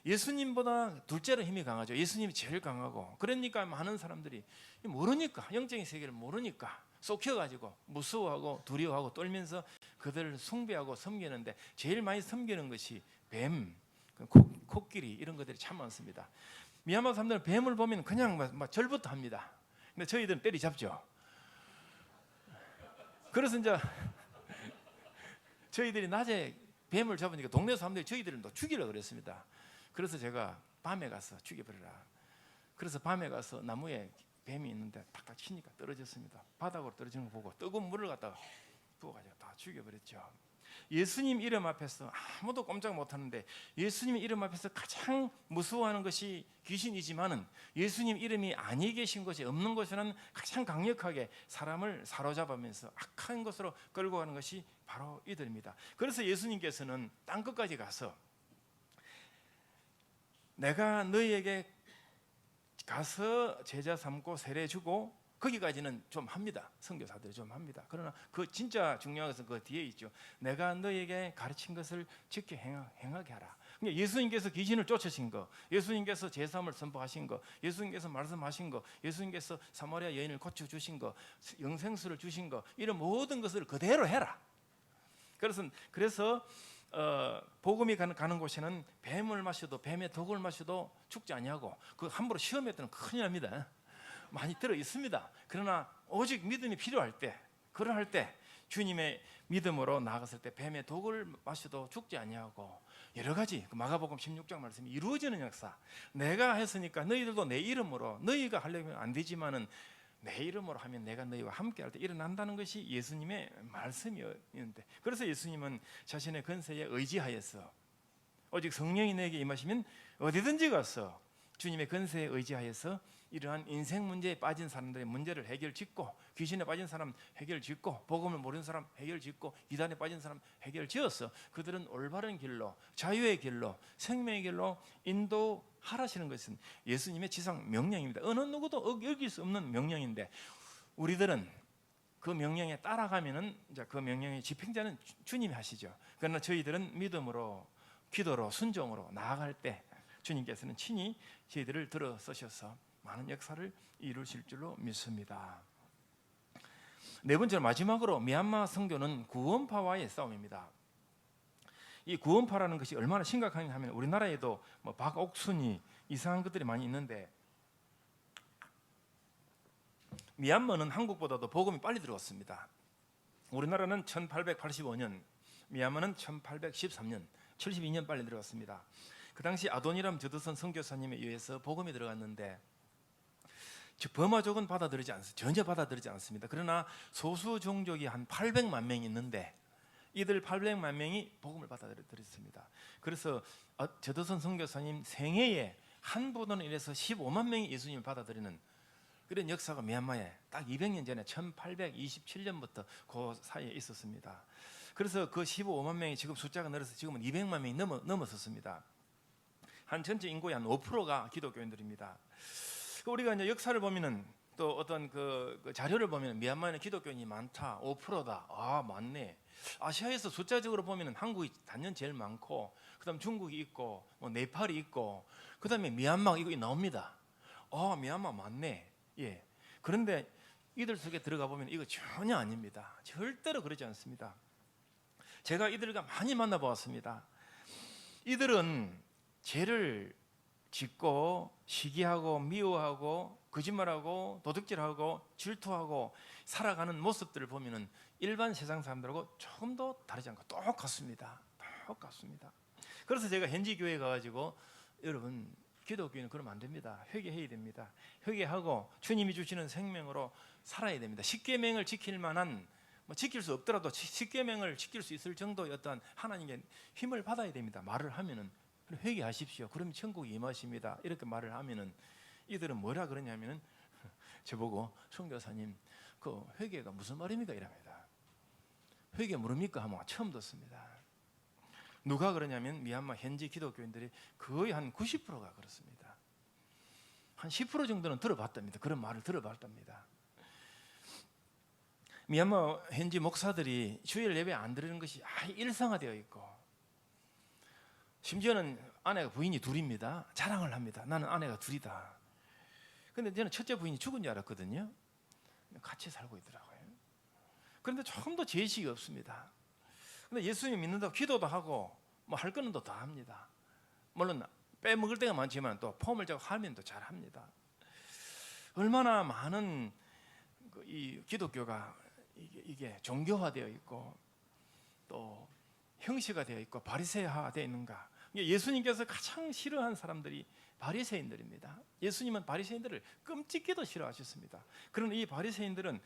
예수님보다 둘째로 힘이 강하죠. 예수님이 제일 강하고 그러니까 많은 사람들이 모르니까 영적인 세계를 모르니까 쏙혀가지고 무서워하고 두려워하고 떨면서 그들을 숭배하고 섬기는데 제일 많이 섬기는 것이 뱀, 코끼리 이런 것들이 참 많습니다. 미얀마 사람들은 뱀을 보면 그냥 막 절부터 합니다. 근데 저희들은 때리잡죠. 그래서 이제 저희들이 낮에 뱀을 잡으니까 동네 사람들이 저희들을 또 죽이려고 그랬습니다. 그래서 제가 밤에 가서 죽여버리라. 그래서 밤에 가서 나무에 뱀이 있는데 탁탁 치니까 떨어졌습니다. 바닥으로 떨어지는 거 보고 뜨거운 물을 갖다가 부어가지고 다 죽여버렸죠. 예수님 이름 앞에서 아무도 꼼짝 못하는데 예수님 이름 앞에서 가장 무서워하는 것이 귀신이지만은 예수님 이름이 아니 계신 곳이 없는 곳에는 가장 강력하게 사람을 사로잡으면서 악한 것으로 끌고 가는 것이 바로 이들입니다. 그래서 예수님께서는 땅 끝까지 가서 내가 너희에게 가서 제자 삼고 세례 주고 거기까지는 좀 합니다. 선교사들이 좀 합니다. 그러나 그 진짜 중요한 것은 그 뒤에 있죠. 내가 너희에게 가르친 것을 지켜 행하게 하라. 그러니까 예수님께서 귀신을 쫓으신 거, 예수님께서 제사함을 선포하신 거, 예수님께서 말씀하신 거, 예수님께서 사마리아 여인을 고쳐주신 거, 영생수를 주신 거 이런 모든 것을 그대로 해라. 그래서 복음이 가는 곳에는 뱀을 마셔도 뱀의 독을 마셔도 죽지 아니하고 그 함부로 시험했더니 큰일 납니다. 많이 들어 있습니다. 그러나 오직 믿음이 필요할 때, 그러할 때 주님의 믿음으로 나아갔을 때 뱀의 독을 마셔도 죽지 아니하고 여러 가지 마가복음 16장 말씀이 이루어지는 역사. 내가 했으니까 너희들도 내 이름으로 너희가 하려면 안 되지만은 내 이름으로 하면 내가 너희와 함께 할 때 일어난다는 것이 예수님의 말씀이었는데 그래서 예수님은 자신의 권세에 의지하여서 오직 성령이 내게 임하시면 어디든지 가서 주님의 권세에 의지하여서 이러한 인생 문제에 빠진 사람들의 문제를 해결짓고 귀신에 빠진 사람 해결짓고 복음을 모르는 사람 해결짓고 이단에 빠진 사람 해결지어서 그들은 올바른 길로 자유의 길로 생명의 길로 인도하라시는 것은 예수님의 지상 명령입니다. 어느 누구도 어길 수 없는 명령인데 우리들은 그 명령에 따라가면은 이제 그 명령의 집행자는 주님이 하시죠. 그러나 저희들은 믿음으로 기도로 순종으로 나아갈 때 주님께서는 친히 저희들을 들어서셔서 많은 역사를 이루실 줄로 믿습니다. 네 번째로 마지막으로 미얀마 선교는 구원파와의 싸움입니다. 이 구원파라는 것이 얼마나 심각한가 하면 우리나라에도 뭐 박옥순이 이상한 것들이 많이 있는데 미얀마는 한국보다도 복음이 빨리 들어왔습니다. 우리나라는 1885년 미얀마는 1813년 72년 빨리 들어갔습니다. 그 당시 아도니람 저드선 선교사님에 의해서 복음이 들어갔는데 버마족은 전혀 받아들이지 않습니다. 그러나 소수 종족이 한 800만 명이 있는데 이들 800만 명이 복음을 받아들였습니다. 그래서 저드선 선교사님 생애에 한 분으로 인해서 15만 명이 예수님을 받아들이는 그런 역사가 미얀마에 딱 200년 전에 1827년부터 그 사이에 있었습니다. 그래서 그 15만 명이 지금 숫자가 늘어서 지금은 200만 명이 넘어섰습니다. 한 전체 인구의 한 5%가 기독교인들입니다. 우리가 이제 역사를 보면은 또 어떤 그 자료를 보면 미얀마에는 기독교인이 많다, 5%다. 아, 많네. 아시아에서 숫자적으로 보면은 한국이 단연 제일 많고, 그다음 중국이 있고, 뭐 네팔이 있고, 그다음에 미얀마 이거 나옵니다. 아, 미얀마 많네. 예. 그런데 이들 속에 들어가 보면 이거 전혀 아닙니다. 절대로 그러지 않습니다. 제가 이들과 많이 만나보았습니다. 이들은 죄를 짓고 시기하고 미워하고 거짓말하고 도둑질하고 질투하고 살아가는 모습들을 보면은 일반 세상 사람들하고 조금도 다르지 않고 똑같습니다. 똑같습니다. 그래서 제가 현지 교회에 가가지고 여러분 기독교인은 그러면 안 됩니다. 회개해야 됩니다. 회개하고 주님이 주시는 생명으로 살아야 됩니다. 십계명을 지킬 만한 지킬 수 없더라도 십계명을 지킬 수 있을 정도의 어떤 하나님의 힘을 받아야 됩니다. 말을 하면은 회개하십시오. 그러면 천국이 임하십니다. 이렇게 말을 하면은 이들은 뭐라 그러냐면은 저보고 선교사님 그 회개가 무슨 말입니까? 이랍니다. 회개 모릅니까? 하면 처음 듣습니다. 누가 그러냐면 미얀마 현지 기독교인들이 거의 한 90%가 그렇습니다. 한 10% 정도는 들어봤답니다. 그런 말을 들어봤답니다. 미얀마 현지 목사들이 주일 예배 안 드리는 것이 일상화되어 있고, 심지어는 아내가 부인이 둘입니다. 자랑을 합니다. 나는 아내가 둘이다. 그런데 저는 첫째 부인이 죽은 줄 알았거든요. 같이 살고 있더라고요. 그런데 조금도 죄의식이 없습니다. 근데 예수님 믿는다고 기도도 하고 뭐 할 거는 또 다 합니다. 물론 빼먹을 때가 많지만 또 폼을 잡고 하면 또 잘합니다. 얼마나 많은 이 기독교가 이게 종교화되어 있고 또 형식화되어 있고 바리새화되어 있는가. 예수님께서 가장 싫어한 사람들이 바리새인들입니다. 예수님은 바리새인들을 끔찍히도 싫어하셨습니다. 그런 이 바리새인들은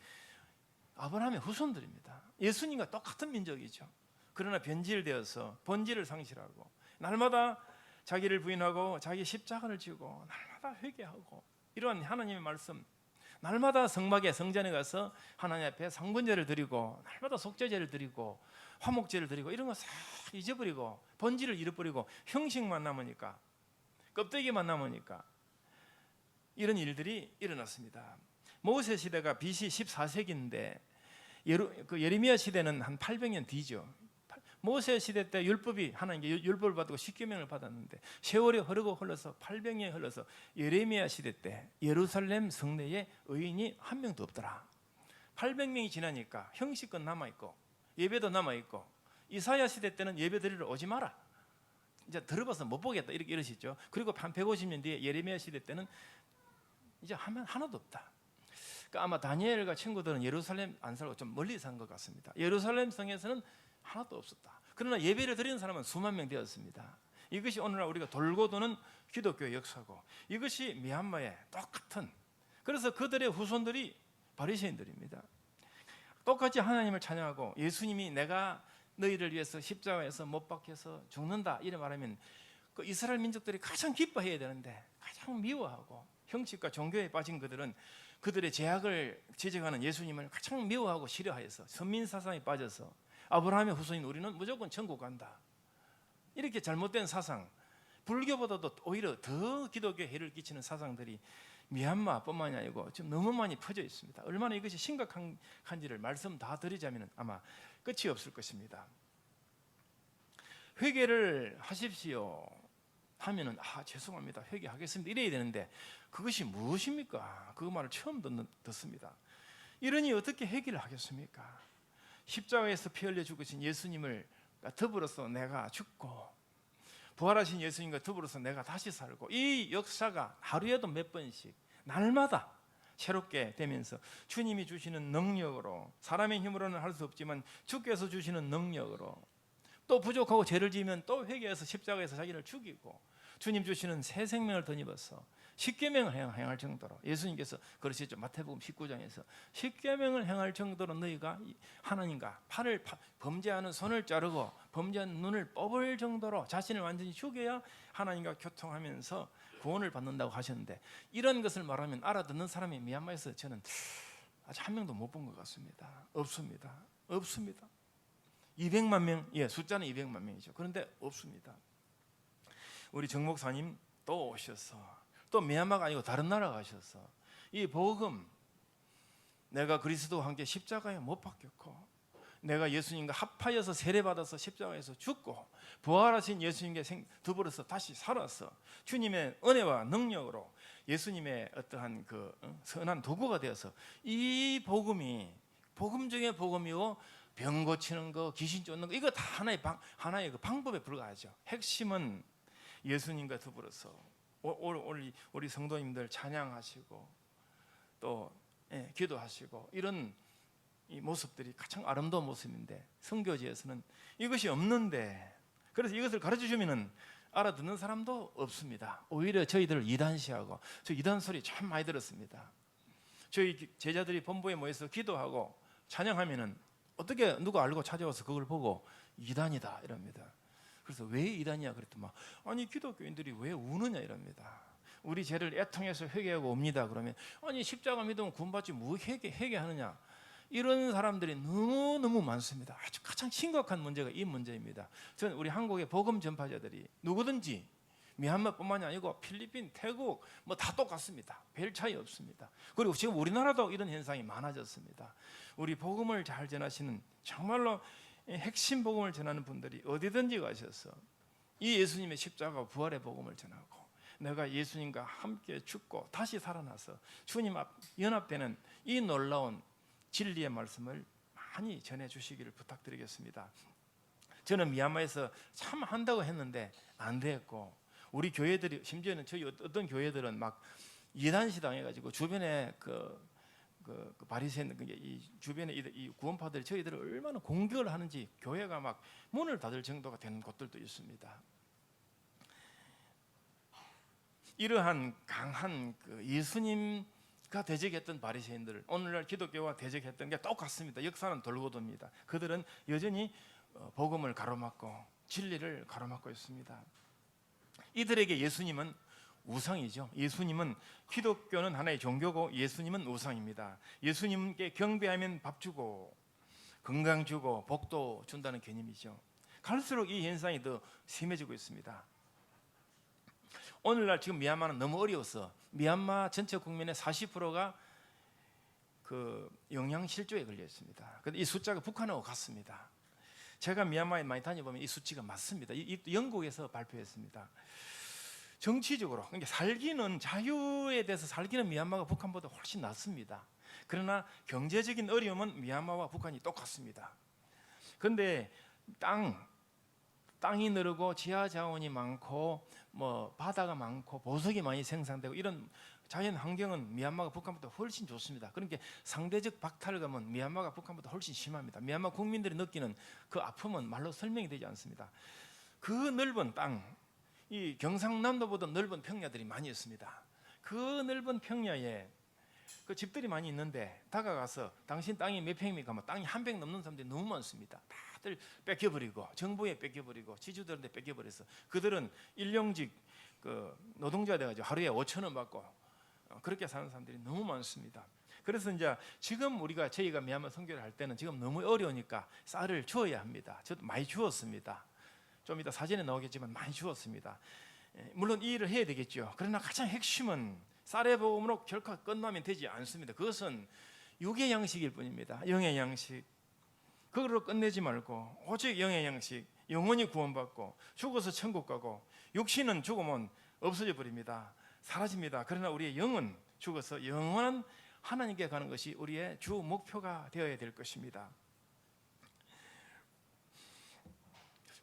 아브라함의 후손들입니다. 예수님과 똑같은 민족이죠. 그러나 변질되어서 본질을 상실하고 날마다 자기를 부인하고 자기 십자가를 지고 날마다 회개하고 이러한 하나님의 말씀, 날마다 성막에 성전에 가서 하나님 앞에 상분제를 드리고 날마다 속죄제를 드리고 화목제를 드리고 이런 거 싹 잊어버리고 본질을 잃어버리고 형식만 남으니까, 껍데기만 남으니까 이런 일들이 일어났습니다. 모세 시대가 BC 14세기인데 예레미야 시대는 한 800년 뒤죠. 모세 시대 때 율법이 하나님께 율법을 받고 십계명을 받았는데 세월이 흐르고 흘러서 800년이 흘러서 예레미야 시대 때 예루살렘 성내에 의인이 한 명도 없더라. 800명이 지나니까 형식은 남아있고 예배도 남아있고, 이사야 시대 때는 예배 드리러 오지 마라, 이제 들어봐서 못 보겠다 이렇게 이러시죠. 그리고 한 150년 뒤에 예레미야 시대 때는 이제 하면 하나도 없다. 그러니까 아마 다니엘과 친구들은 예루살렘 안 살고 좀 멀리 산 것 같습니다. 예루살렘 성에서는 하나도 없었다. 그러나 예배를 드리는 사람은 수만 명 되었습니다. 이것이 오늘날 우리가 돌고 도는 기독교의 역사고, 이것이 미얀마의 똑같은, 그래서 그들의 후손들이 바리새인들입니다. 똑같이 하나님을 찬양하고 예수님이 내가 너희를 위해서 십자가에서 못 박혀서 죽는다 이래 말하면 그 이스라엘 민족들이 가장 기뻐해야 되는데 가장 미워하고, 형식과 종교에 빠진 그들은 그들의 죄악을 지적하는 예수님을 가장 미워하고 싫어해서 선민 사상에 빠져서 아브라함의 후손인 우리는 무조건 천국 간다, 이렇게 잘못된 사상, 불교보다도 오히려 더 기독교에 해를 끼치는 사상들이 미얀마뿐만이 아니고 지금 너무 많이 퍼져 있습니다. 얼마나 이것이 심각한지를 말씀 다 드리자면 아마 끝이 없을 것입니다. 회개를 하십시오 하면은 죄송합니다, 회개하겠습니다 이래야 되는데 그것이 무엇입니까? 그 말을 처음 듣습니다. 이러니 어떻게 회개를 하겠습니까? 십자가에서 피 흘려 죽으신 예수님을 더불어서 내가 죽고 부활하신 예수님과 더불어서 내가 다시 살고, 이 역사가 하루에도 몇 번씩 날마다 새롭게 되면서 주님이 주시는 능력으로, 사람의 힘으로는 할 수 없지만 주께서 주시는 능력으로 또 부족하고 죄를 지으면 또 회개해서 십자가에서 자기를 죽이고 주님 주시는 새 생명을 덧입어서 십계명을 행할 정도로 예수님께서 그러시죠. 마태복음 19장에서 십계명을 행할 정도로 너희가 하나님과 범죄하는 손을 자르고 범죄하는 눈을 뽑을 정도로 자신을 완전히 죽여야 하나님과 교통하면서 구원을 받는다고 하셨는데, 이런 것을 말하면 알아듣는 사람이 미얀마에서 저는 아직 한 명도 못 본 것 같습니다. 없습니다. 200만 명, 숫자는 200만 명이죠. 그런데 없습니다. 우리 정 목사님 또 오셔서, 또 미얀마가 아니고 다른 나라 가셔서 이 복음, 내가 그리스도와 함께 십자가에 못 박혔고 내가 예수님과 합하여서 세례받아서 십자가에서 죽고 부활하신 예수님께 더불어서 다시 살아서 주님의 은혜와 능력으로 예수님의 어떠한 그 선한 도구가 되어서 이 복음이 복음 중에 복음이고, 병 고치는 거, 귀신 쫓는 거, 이거 다 하나의 그 방법에 불과하죠. 핵심은 예수님과 더불어서 우리 성도님들 찬양하시고 또 기도하시고, 이런 이 모습들이 가장 아름다운 모습인데 선교지에서는 이것이 없는데, 그래서 이것을 가르쳐주면은 알아듣는 사람도 없습니다. 오히려 저희들을 이단시하고, 저 이단 소리 참 많이 들었습니다. 저희 제자들이 본부에 모여서 기도하고 찬양하면은 어떻게 누가 알고 찾아와서 그걸 보고 이단이다 이럽니다. 그래서 왜 이단이야 그랬더니 아니 기독교인들이 왜 우느냐 이럽니다. 우리 죄를 애통해서 회개하고 옵니다. 그러면 아니 십자가 믿으면 구원받지 뭐 회개하느냐, 이런 사람들이 너무 많습니다. 아주 가장 심각한 문제가 이 문제입니다. 저는 우리 한국의 복음 전파자들이 누구든지 미얀마뿐만이 아니고 필리핀, 태국 뭐 다 똑같습니다. 별 차이 없습니다. 그리고 지금 우리나라도 이런 현상이 많아졌습니다. 우리 복음을 잘 전하시는, 정말로 핵심 복음을 전하는 분들이 어디든지 가셔서 이 예수님의 십자가 부활의 복음을 전하고 내가 예수님과 함께 죽고 다시 살아나서 주님 앞 연합되는 이 놀라운 진리의 말씀을 많이 전해주시기를 부탁드리겠습니다. 저는 미얀마에서 참 한다고 했는데 안 됐고, 우리 교회들이, 심지어는 저희 어떤 교회들은 막 이단시 당해가지고 주변에 그 바리새인, 이 주변에 이 구원파들이 저희들을 얼마나 공격을 하는지 교회가 막 문을 닫을 정도가 되는 곳들도 있습니다. 이러한 강한 그 예수님과 대적했던 바리새인들, 오늘날 기독교와 대적했던 게 똑같습니다. 역사는 돌고 돕니다. 그들은 여전히 복음을 가로막고 진리를 가로막고 있습니다. 이들에게 예수님은 우상이죠. 예수님은, 기독교는 하나의 종교고 예수님은 우상입니다. 예수님께 경배하면 밥 주고 건강 주고 복도 준다는 개념이죠. 갈수록 이 현상이 더 심해지고 있습니다. 오늘날 지금 미얀마는 너무 어려워서 미얀마 전체 국민의 40%가 그 영양실조에 걸려 있습니다. 근데 이 숫자가 북한하고 같습니다. 제가 미얀마에 많이 다녀보면 이 수치가 맞습니다. 이 영국에서 발표했습니다. 정치적으로, 그러니까 살기는, 자유에 대해서 살기는 미얀마가 북한보다 훨씬 낫습니다. 그러나 경제적인 어려움은 미얀마와 북한이 똑같습니다. 그런데 땅이 늘고 지하 자원이 많고 뭐 바다가 많고 보석이 많이 생산되고 이런 자연 환경은 미얀마가 북한보다 훨씬 좋습니다. 그러니까 상대적 박탈감은 미얀마가 북한보다 훨씬 심합니다. 미얀마 국민들이 느끼는 그 아픔은 말로 설명이 되지 않습니다. 그 넓은 땅, 이 경상남도보다 넓은 평야들이 많이 있습니다. 그 넓은 평야에 그 집들이 많이 있는데 다가가서 당신 땅이 몇 평입니까? 땅이 100평 넘는 사람들이 너무 많습니다. 다들 뺏겨버리고, 정부에 뺏겨버리고, 지주들한테 뺏겨버려서 그들은 일용직 그 노동자 돼가지고 하루에 5,000원 받고 그렇게 사는 사람들이 너무 많습니다. 그래서 이제 지금 저희가 미얀마 선교를 할 때는 지금 너무 어려우니까 쌀을 주어야 합니다. 저도 많이 주었습니다. 좀 이따 사진에 나오겠지만 많이 주었습니다. 물론 이 일을 해야 되겠죠. 그러나 가장 핵심은 쌀의 복음으로 결코 끝나면 되지 않습니다. 그것은 육의 양식일 뿐입니다. 영의 양식, 그걸로 끝내지 말고 오직 영의 양식, 영원히 구원받고 죽어서 천국 가고, 육신은 죽으면 없어져 버립니다. 사라집니다. 그러나 우리의 영은 죽어서 영원한 하나님께 가는 것이 우리의 주 목표가 되어야 될 것입니다.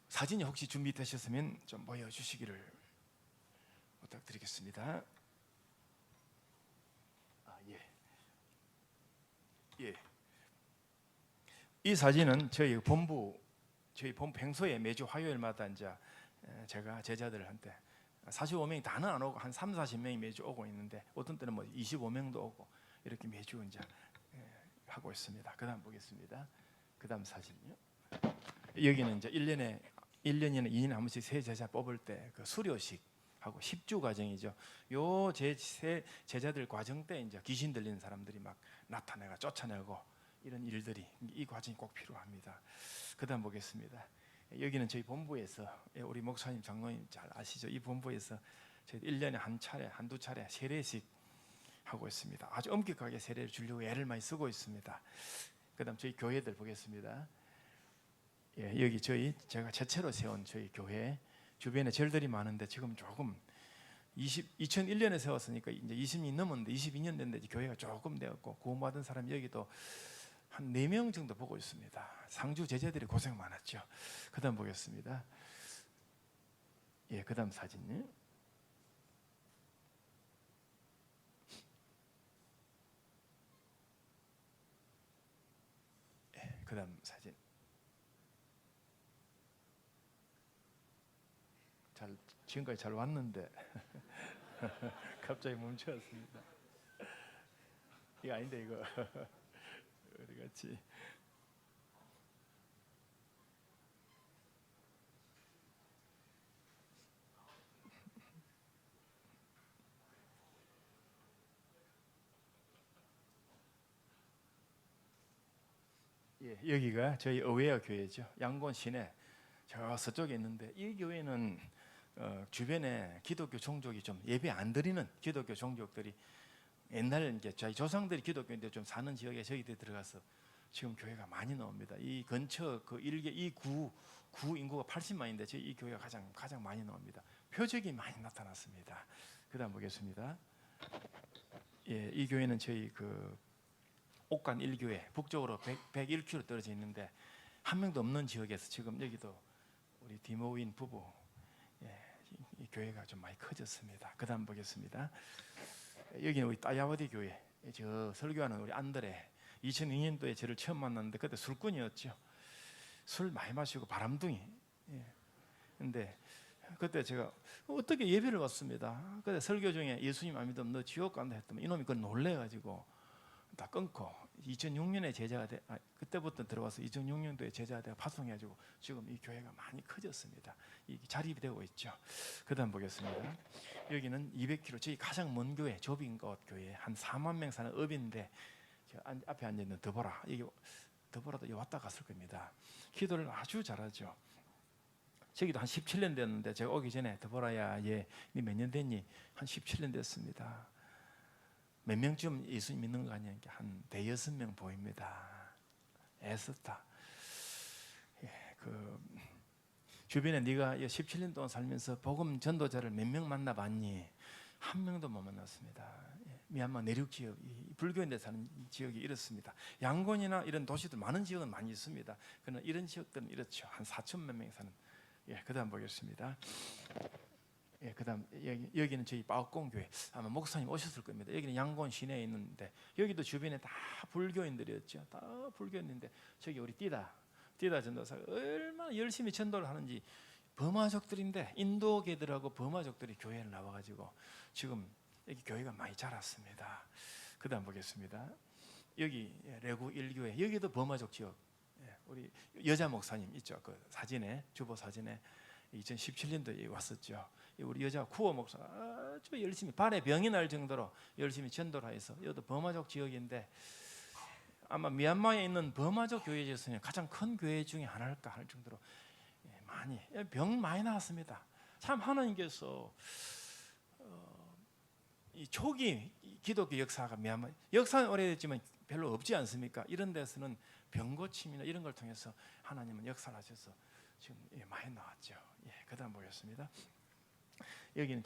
사진이 혹시 준비되셨으면 좀 보여주시기를 부탁드리겠습니다. 예. 이 사진은 저희 본부 저희 본 평소에 매주 화요일마다 이제 제가 제자들한테 45명이 다는 안 오고 한 3, 40명이 매주 오고 있는데 어떤 때는 뭐 25명도 오고 이렇게 매주 이제 하고 있습니다. 그다음 보겠습니다. 그다음 사진요. 여기는 이제 1년이나 2년에 한 번씩 새 제자 뽑을 때 그 수료식 하고 10주 과정이죠. 요 제자들 과정 때 이제 귀신 들리는 사람들이 막 나타내가 쫓아내고 이런 일들이 이 과정이 꼭 필요합니다. 그다음 보겠습니다. 여기는 저희 본부에서 우리 목사님 장로님 잘 아시죠? 이 본부에서 저희 1년에 한두 차례 세례식 하고 있습니다. 아주 엄격하게 세례를 주려고 애를 많이 쓰고 있습니다. 그다음 저희 교회들 보겠습니다. 여기 제가 제채로 세운 저희 교회 주변에 절들이 많은데 지금 조금 2001년에 세웠으니까 이제 20년 넘었는데 22년 됐는데 교회가 조금 되었고 구원받은 사람 여기도 한 4명 정도 보고 있습니다. 상주 제자들이 고생 많았죠. 그다음 보겠습니다. 그다음 사진요. 그다음 사진. 지금까지 잘 왔는데 갑자기 멈추었습니다. 이거 아닌데 이거 우리 같이 여기가 저희 의회와 교회죠. 양곤 시내 저 서쪽에 있는데 이 교회는 주변에 기독교 종족이 좀 예배 안 드리는 기독교 종족들이 옛날 이제 저희 조상들이 기독교인데 좀 사는 지역에 저희들이 들어가서 지금 교회가 많이 나옵니다. 이 근처 그 일개 이 구 인구가 80만인데 저희 이 교회가 가장 많이 나옵니다. 표적이 많이 나타났습니다. 그다음 보겠습니다. 이 교회는 저희 그 옥간 1교회 북쪽으로 101km 떨어져 있는데 한 명도 없는 지역에서 지금 여기도 우리 디모인 부부 이 교회가 좀 많이 커졌습니다. 그다음 보겠습니다. 여기는 우리 따야와디 교회 저 설교하는 우리 안드레 2002년도에 저를 처음 만났는데 그때 술꾼이었죠. 술 많이 마시고 바람둥이. 근데 그때 제가 어떻게 예배를 왔습니다. 그때 설교 중에 예수님 안 믿으면 너 지옥 간다 했더니 이놈이 그걸 놀래가지고 다 끊고 2006년에 제자가 그때부터 들어와서 2006년도에 제자가 되어 파송해가지고 지금 이 교회가 많이 커졌습니다. 이 자립이 되고 있죠. 그다음 보겠습니다. 여기는 200km 저희 가장 먼 교회 조빈것 교회 한 4만 명 사는 읍인데 앞에 앉아 있는 더보라 이게 더보라도 왔다 갔을 겁니다. 기도를 아주 잘하죠. 저기도 한 17년 됐는데 제가 오기 전에 더보라야 니 몇 년 됐니? 한 17년 됐습니다. 몇 명쯤 예수님 믿는 거 아니야? 한 5-6명 보입니다. 에스타. 그 주변에 네가 17년 동안 살면서 복음 전도자를 몇 명 만나봤니? 한 명도 못 만났습니다. 미얀마 내륙 지역, 불교인들 사는 지역이 이렇습니다. 양곤이나 이런 도시들 많은 지역은 많이 있습니다. 그러나 이런 지역들은 이렇죠. 한 4천만 명이 사는. 그다음 보겠습니다. 그다음 여기는 저희 빠옥공 교회 아마 목사님 오셨을 겁니다. 여기는 양곤 시내에 있는데 여기도 주변에 다 불교인들이었죠. 다 불교인인데 저기 우리 띠다 전도사가 얼마나 열심히 전도를 하는지 버마족들인데 인도계들하고 버마족들이 교회를 나와가지고 지금 여기 교회가 많이 자랐습니다. 그다음 보겠습니다. 여기 레구 1교회 여기도 버마족 지역 우리 여자 목사님 있죠. 그 사진에 주보 사진에 2017년도에 왔었죠. 우리 여자 쿠어 목사 아주 열심히 발에 병이 날 정도로 열심히 전도를 해서 여기도 버마족 지역인데 아마 미얀마에 있는 버마족 교회 중에서는 가장 큰 교회 중에 하나일까 할 정도로 많이 병 많이 나왔습니다. 참 하나님께서 이 초기 기독교 역사가 미얀마 역사는 오래됐지만 별로 없지 않습니까? 이런 데서는 병 고침이나 이런 걸 통해서 하나님은 역사를 하셔서 지금 많이 나왔죠. 그다음 보겠습니다. 여기는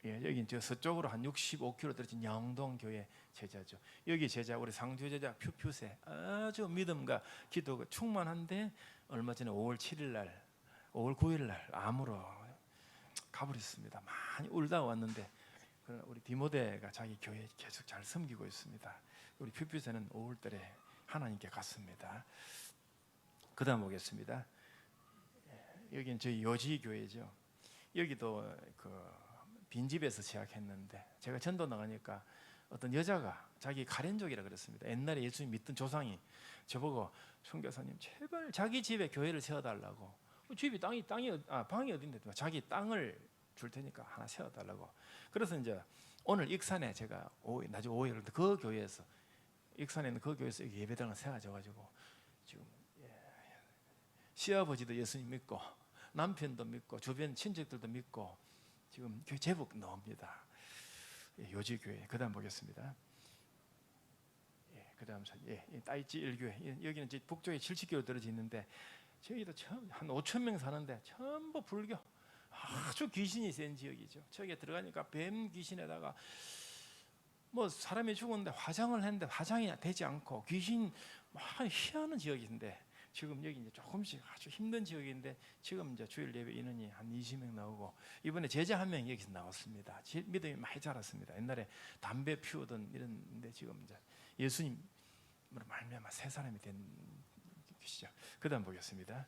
여기는 저 서쪽으로 한 65km 떨어진 영동 교회 제자죠. 여기 제자 우리 상주 제자 퓨퓨세 아주 믿음과 기도가 충만한데 얼마 전에 5월 7일 날, 5월 9일 날 암으로 가버렸습니다. 많이 울다 왔는데 그러나 우리 디모데가 자기 교회 계속 잘 섬기고 있습니다. 우리 퓨퓨세는 5월달에 하나님께 갔습니다. 그다음 보겠습니다. 여기는 저희 요지 교회죠. 여기도 그 빈집에서 시작했는데 제가 전도 나가니까 어떤 여자가 자기 가렌족이라 그랬습니다. 옛날에 예수님 믿던 조상이 저보고 선교사님 제발 자기 집에 교회를 세워달라고. 집이 방이 어딘데 자기 땅을 줄 테니까 하나 세워달라고. 그래서 이제 오늘 익산에 제가 나중에 오후에 그 교회에서 익산에 있는 그 교회에서 예배당을 세워져가지고 지금 시아버지도 예수님 믿고 남편도 믿고 주변 친척들도 믿고 지금 교회 제복 나옵니다. 요지 교회. 그다음 보겠습니다. 그다음 따이지 일교회. 여기는 이제 북쪽에 70km 떨어져 있는데 저기도 한 5천 명 사는데 전부 불교. 아주 귀신이 센 지역이죠. 저기에 들어가니까 뱀 귀신에다가 뭐 사람이 죽었는데 화장을 했는데 화장이 되지 않고 귀신 희한한 지역인데 지금 여기 이제 조금씩 아주 힘든 지역인데 지금 이제 주일 예배 인원이 한 20명 나오고 이번에 제자 한 명이 여기서 나왔습니다. 믿음이 많이 자랐습니다. 옛날에 담배 피우던 이런데 지금 이제 예수님으로 말미암아 새 사람이 된 것이죠. 그다음 보겠습니다.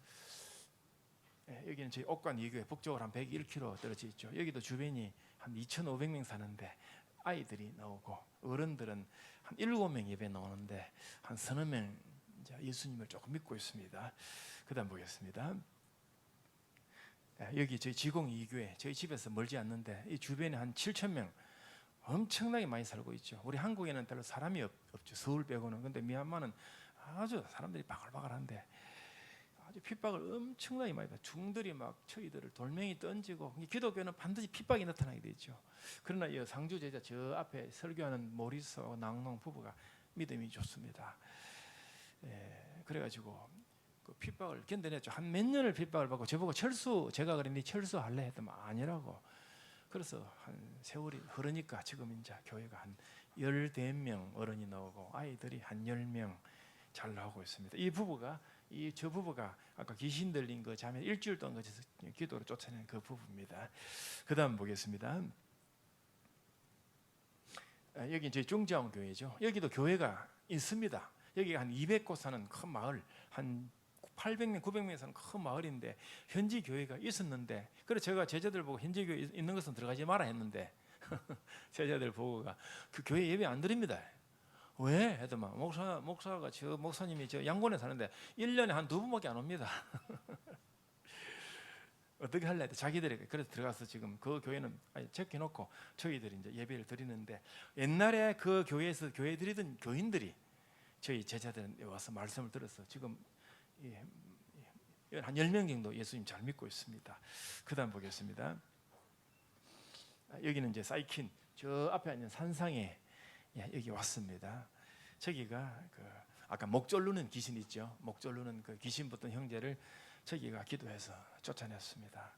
여기는 저희 옥관 2교회 북쪽으로 한 101km 떨어져 있죠. 여기도 주변이 한 2,500명 사는데 아이들이 나오고 어른들은 한 7명 예배 나오는데 한 서너 명 예수님을 조금 믿고 있습니다. 그다음 보겠습니다. 여기 저희 지공 2교회 저희 집에서 멀지 않는데 이 주변에 한 7,000명 엄청나게 많이 살고 있죠. 우리 한국에는 별로 사람이 없죠. 서울 빼고는. 근데 미얀마는 아주 사람들이 바글바글한데 아주 핍박을 엄청나게 많이 받아요. 중들이 막 저희들을 돌멩이 던지고 기독교는 반드시 핍박이 나타나게 되죠. 그러나 이 상주 제자 저 앞에 설교하는 모리스하고 낭농 부부가 믿음이 좋습니다. 그래가지고 그 핍박을 견뎌냈죠. 한 몇 년을 핍박을 받고 저보고 제가 그랬니 철수할래 했더니 아니라고. 그래서 한 세월이 흐르니까 지금 이제 교회가 한 14명 어른이 나오고 아이들이 한 10명 잘 나오고 있습니다. 저 부부가 아까 귀신 들린 그 자매 일주일 동안 거쳐서 기도로 쫓아낸 그 부부입니다. 그다음 보겠습니다. 여기 저희 중자원 교회죠. 여기도 교회가 있습니다. 여기 한 200곳 사는 큰 마을, 한 800명, 900명 사는 큰 마을인데 현지 교회가 있었는데, 그래서 제가 제자들 보고 현지 교회 있는 것은 들어가지 마라 했는데 제자들 보고가 그 교회 예배 안 드립니다. 왜? 했더만 목사가 저 목사님이 저 양곤에 사는데 1년에 한 2번밖에 안 옵니다. 어떻게 할래? 자기들이 그래서 들어가서 지금 그 교회는 적혀놓고 저희들이 이제 예배를 드리는데 옛날에 그 교회에서 교회 드리던 교인들이 저희 제자들은 와서 말씀을 들어서 지금 한 10명 정도 예수님 잘 믿고 있습니다. 그다음 보겠습니다. 여기는 이제 사이킨 저 앞에 있는 산상에 여기 왔습니다. 저기가 그 아까 목졸르는 귀신 있죠. 목졸르는 그 귀신 붙은 형제를 저기가 기도해서 쫓아냈습니다.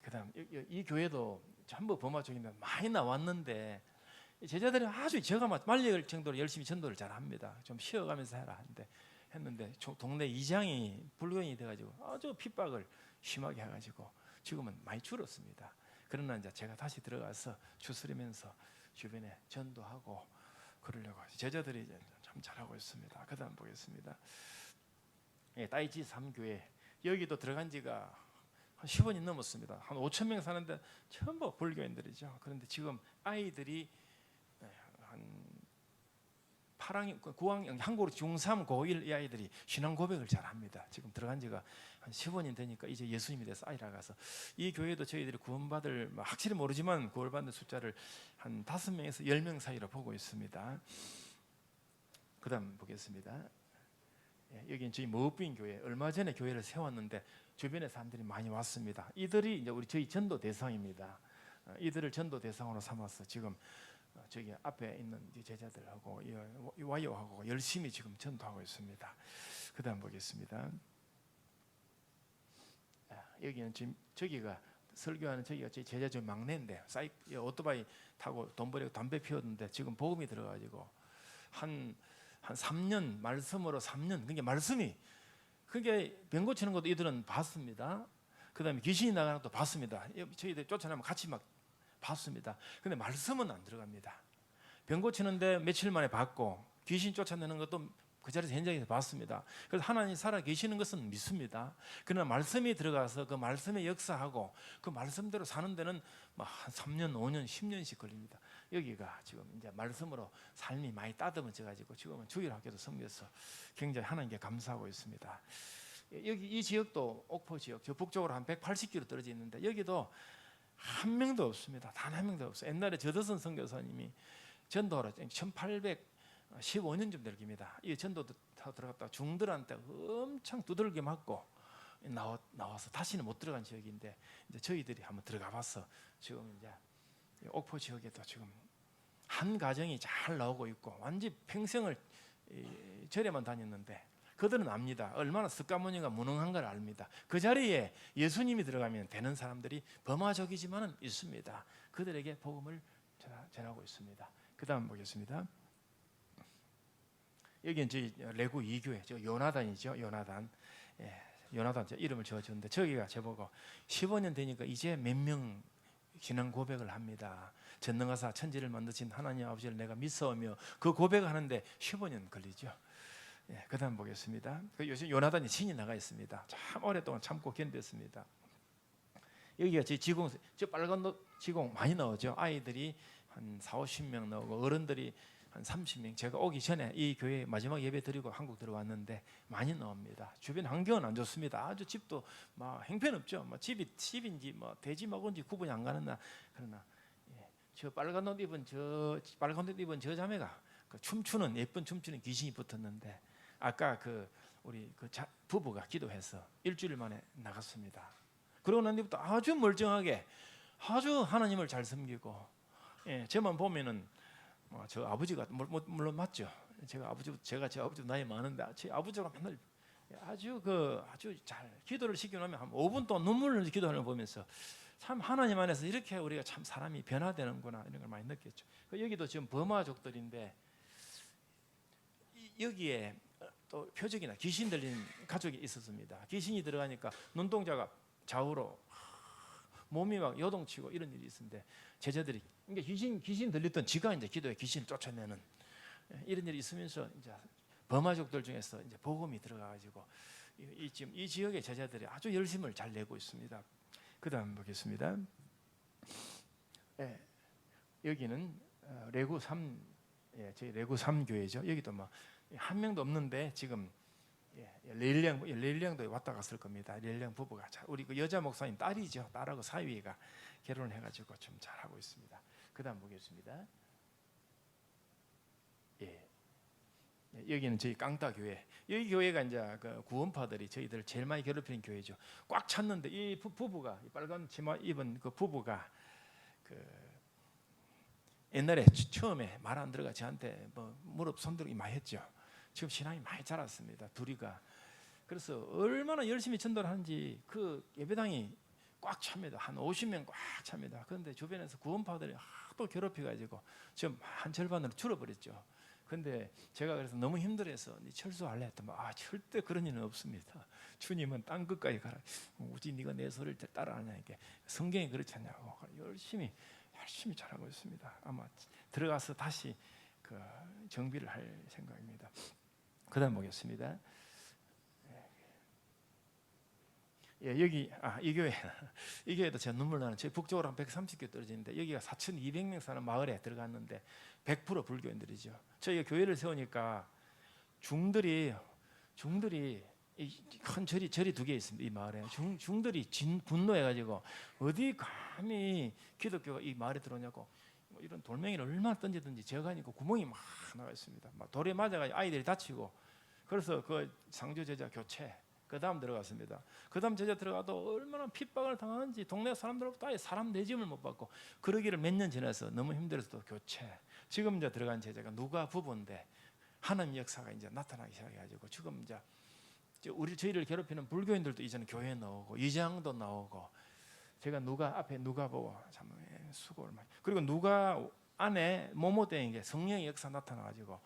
그다음 이 교회도 전부 범화 쪽인데 많이 나왔는데 제자들이 아주 제가 말릴 정도로 열심히 전도를 잘합니다. 좀 쉬어가면서 해라 했는데 동네 이장이 불교인이 돼가지고 아주 핍박을 심하게 해가지고 지금은 많이 줄었습니다. 그러나 이제 제가 다시 들어가서 추스리면서 주변에 전도하고 그러려고 제자들이 이제 참 잘하고 있습니다. 그다음 보겠습니다. 따이지 3교회 여기도 들어간 지가 한 10원이 넘었습니다. 한 5천 명 사는데 전부 불교인들이죠. 그런데 지금 아이들이 한 8학년, 9학년, 한국으로 중3, 고1 이 아이들이 신앙 고백을 잘합니다. 지금 들어간 지가 한 10원이 되니까 이제 예수님이 돼서 아이라가서 이 교회도 저희들이 구원받을 확실히 모르지만 구원받는 숫자를 한 5명에서 10명 사이로 보고 있습니다. 그 다음 보겠습니다. 여기는 저희 머브인 교회 얼마 전에 교회를 세웠는데 주변에 사람들이 많이 왔습니다. 이들이 이제 우리 저희 전도 대상입니다. 이들을 전도 대상으로 삼아서 지금 저기 앞에 있는 제자들하고 와이어하고 열심히 지금 전도하고 있습니다. 그다음 보겠습니다. 여기는 지금 저기가 설교하는 저기가 제 제자 중 막내인데 오토바이 타고 돈 버리고 담배 피웠는데 지금 복음이 들어가지고 한 3년 말씀으로 3년 그게 말씀이 그게 병 고치는 것도 이들은 봤습니다. 그다음에 귀신이 나가는 것도 봤습니다. 저희들 쫓아내면 같이 막 봤습니다. 근데 말씀은 안 들어갑니다. 병 고치는데 며칠 만에 받고 귀신 쫓아내는 것도 그 자리에서 현장에서 봤습니다. 그래서 하나님 살아 계시는 것은 믿습니다. 그러나 말씀이 들어가서 그 말씀에 역사하고 그 말씀대로 사는 데는 한 3년, 5년, 10년씩 걸립니다. 여기가 지금 이제 말씀으로 삶이 많이 따듬어져 가지고 지금은 주일학교도 섬겨서 굉장히 하나님께 감사하고 있습니다. 여기 이 지역도 옥포 지역, 저 북쪽으로 한 180km 떨어져 있는데 여기도 한 명도 없습니다. 단 한 명도 없어요. 옛날에 저더선 선교사님이 전도하러 1815년쯤 될 겁니다. 이 전도도 들어갔다가 중들한테 엄청 두들겨 맞고 나와서 다시는 못 들어간 지역인데 이제 저희들이 한번 들어가 봐서 지금 이제 옥포 지역에도 지금 한 가정이 잘 나오고 있고 완전 평생을 절에만 다녔는데 그들은 압니다. 얼마나 습가모니가 무능한 걸 압니다. 그 자리에 예수님이 들어가면 되는 사람들이 버마족이지만은 있습니다. 그들에게 복음을 전하고 있습니다. 그 다음 보겠습니다. 여기는 저희 레구 2교회, 저 요나단이죠. 요나단. 요나단 이름을 지어줬는데 저기가 저보고 15년 되니까 이제 몇 명 신앙 고백을 합니다. 전능하사 천지를 만드신 하나님 아버지를 내가 믿사오며 그 고백을 하는데 15년 걸리죠. 그 다음 보겠습니다. 요즘 요나단이 신이 나가 있습니다. 참 오랫동안 참고 견뎠습니다. 여기가 제 지공, 저 빨간 지공 많이 나오죠. 아이들이 한 40-50명 나오고 어른들이 한 30명. 제가 오기 전에 이 교회 마지막 예배 드리고 한국 들어왔는데 많이 나옵니다. 주변 환경은 안 좋습니다. 아주 집도 막 형편없죠. 집인지 돼지 먹은지 구분이 안 가는 날. 그러나 저 빨간 옷 입은 저 자매가 그 춤추는 예쁜 춤추는 귀신이 붙었는데 아까 우리 부부가 기도해서 일주일 만에 나갔습니다. 그러고 난 뒤부터 아주 멀쩡하게 아주 하나님을 잘 섬기고 저만 보면은 저 아버지가 물론 맞죠. 제가 제 아버지 나이 많은데 제 아버지가 맨날 아주 잘 기도를 시켜놓으면 한 5분 동안 눈물을 기도하는 걸 보면서 참 하나님 안에서 이렇게 우리가 참 사람이 변화되는구나 이런 걸 많이 느꼈죠. 여기도 지금 버마족들인데 여기에 또 표적이나 귀신 들린 가족이 있었습니다. 귀신이 들어가니까 눈동자가 좌우로 몸이 막 요동치고 이런 일이 있었는데 제자들이 그러니까 귀신 들렸던 지가 이제 기도에 귀신을 쫓아내는 이런 일이 있으면서 이제 버마족들 중에서 이제 복음이 들어가가지고 지금 이 지역의 제자들이 아주 열심을 잘 내고 있습니다. 그다음 보겠습니다. 여기는 레구 3, 저희 레구 3 교회죠. 여기도 한 명도 없는데 지금 레일량도 왔다 갔을 겁니다. 레일량 부부가 우리 그 여자 목사님 딸이죠. 딸하고 사위가 결혼해가지고 좀 잘하고 있습니다. 그다음 보겠습니다. 여기는 저희 깡따 교회. 여기 교회가 이제 그 구원파들이 저희들 제일 많이 괴롭히는 교회죠. 꽉 찼는데 이 부부가 이 빨간 치마 입은 그 부부가 옛날에 처음에 말 안 들어가 저한테 무릎 손들기 많이 했죠. 지금 신앙이 많이 자랐습니다. 둘이가. 그래서 얼마나 열심히 전도를 하는지 그 예배당이 꽉 찹니다. 한 50명 꽉 찹니다. 그런데 주변에서 구원파들이 또 괴롭혀가지고 지금 한 절반으로 줄어버렸죠. 근데 제가 그래서 너무 힘들어서 철수할래 했더니 절대 그런 일은 없습니다. 주님은 땅 끝까지 가라. 어찌 네가 내 소리를 따라하냐 이게 성경이 그렇지 않냐고 열심히 잘하고 있습니다. 아마 들어가서 다시 그 정비를 할 생각입니다. 그다음 보겠습니다. 여기 이 교회도 제가 눈물 나는 저희 북쪽으로 한 130km 떨어지는데 여기가 4,200명 사는 마을에 들어갔는데 100% 불교인들이죠. 저희가 교회를 세우니까 중들이 큰 절이 2개 있습니다. 이 마을에 중들이 분노해가지고 어디 감히 기독교가 이 마을에 들어오냐고 이런 돌멩이를 얼마나 던지든지 저가니까 구멍이 막 나가 있습니다. 막 돌에 맞아가지고 아이들이 다치고 그래서 그 상주 제자 교체 그 다음 들어갔습니다. 그 다음 제자 들어가도 얼마나 핍박을 당하는지 동네 사람들로부터 아예 사람 내짐을 못 받고 그러기를 몇 년 지나서 너무 힘들어서 또 교체. 지금 이제 들어간 제자가 누가 부부인데 하나님 역사가 이제 나타나기 시작해가지고 지금 이제 저희를 괴롭히는 불교인들도 이제는 교회에 나오고 이장도 나오고 제가 앞에 누가 보고 참 수고를 많이 그리고 누가 안에 모모된 게 성령의 역사 나타나가지고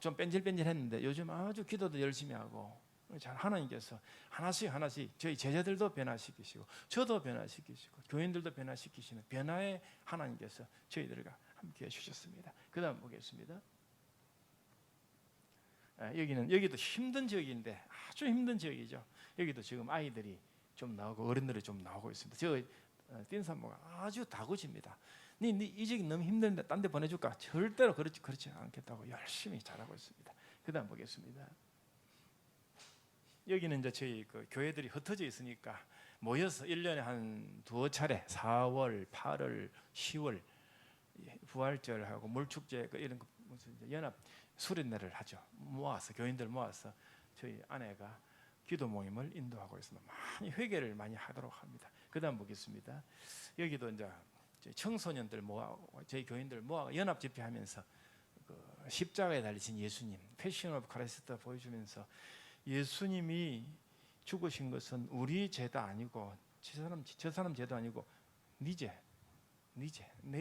좀 뺀질뺀질했는데 요즘 아주 기도도 열심히 하고 잘 하나님께서 하나씩 저희 제자들도 변화시키시고 저도 변화시키시고 교인들도 변화시키시는 변화의 하나님께서 저희들과 함께해 주셨습니다. 그 다음 보겠습니다. 여기도 힘든 지역인데 아주 힘든 지역이죠. 여기도 지금 아이들이 좀 나오고 어른들이 좀 나오고 있습니다. 저 띵산모가 아주 다구집니다. 이 지역이 너무 힘든데 딴 데 보내줄까? 절대로 그렇지 않겠다고 열심히 잘하고 있습니다. 그다음 보겠습니다. 여기는 이제 저희 그 교회들이 흩어져 있으니까 모여서 1년에 한 2차례 4월, 8월, 10월 부활절하고 물축제 이런 무슨 연합 수련회를 하죠. 모아서 교인들 모아서 저희 아내가 기도 모임을 인도하고 있습니다. 많이 회개를 많이 하도록 합니다. 그다음 보겠습니다. 여기도 이제 청소년들 모아 저희 교인들 모아 연합 집회하면서 그 십자가에 달리신 예수님 패션 오브 크라이스트 보여주면서 예수님이 죽으신 것은 우리 죄도 아니고 저 사람 죄도 아니고 네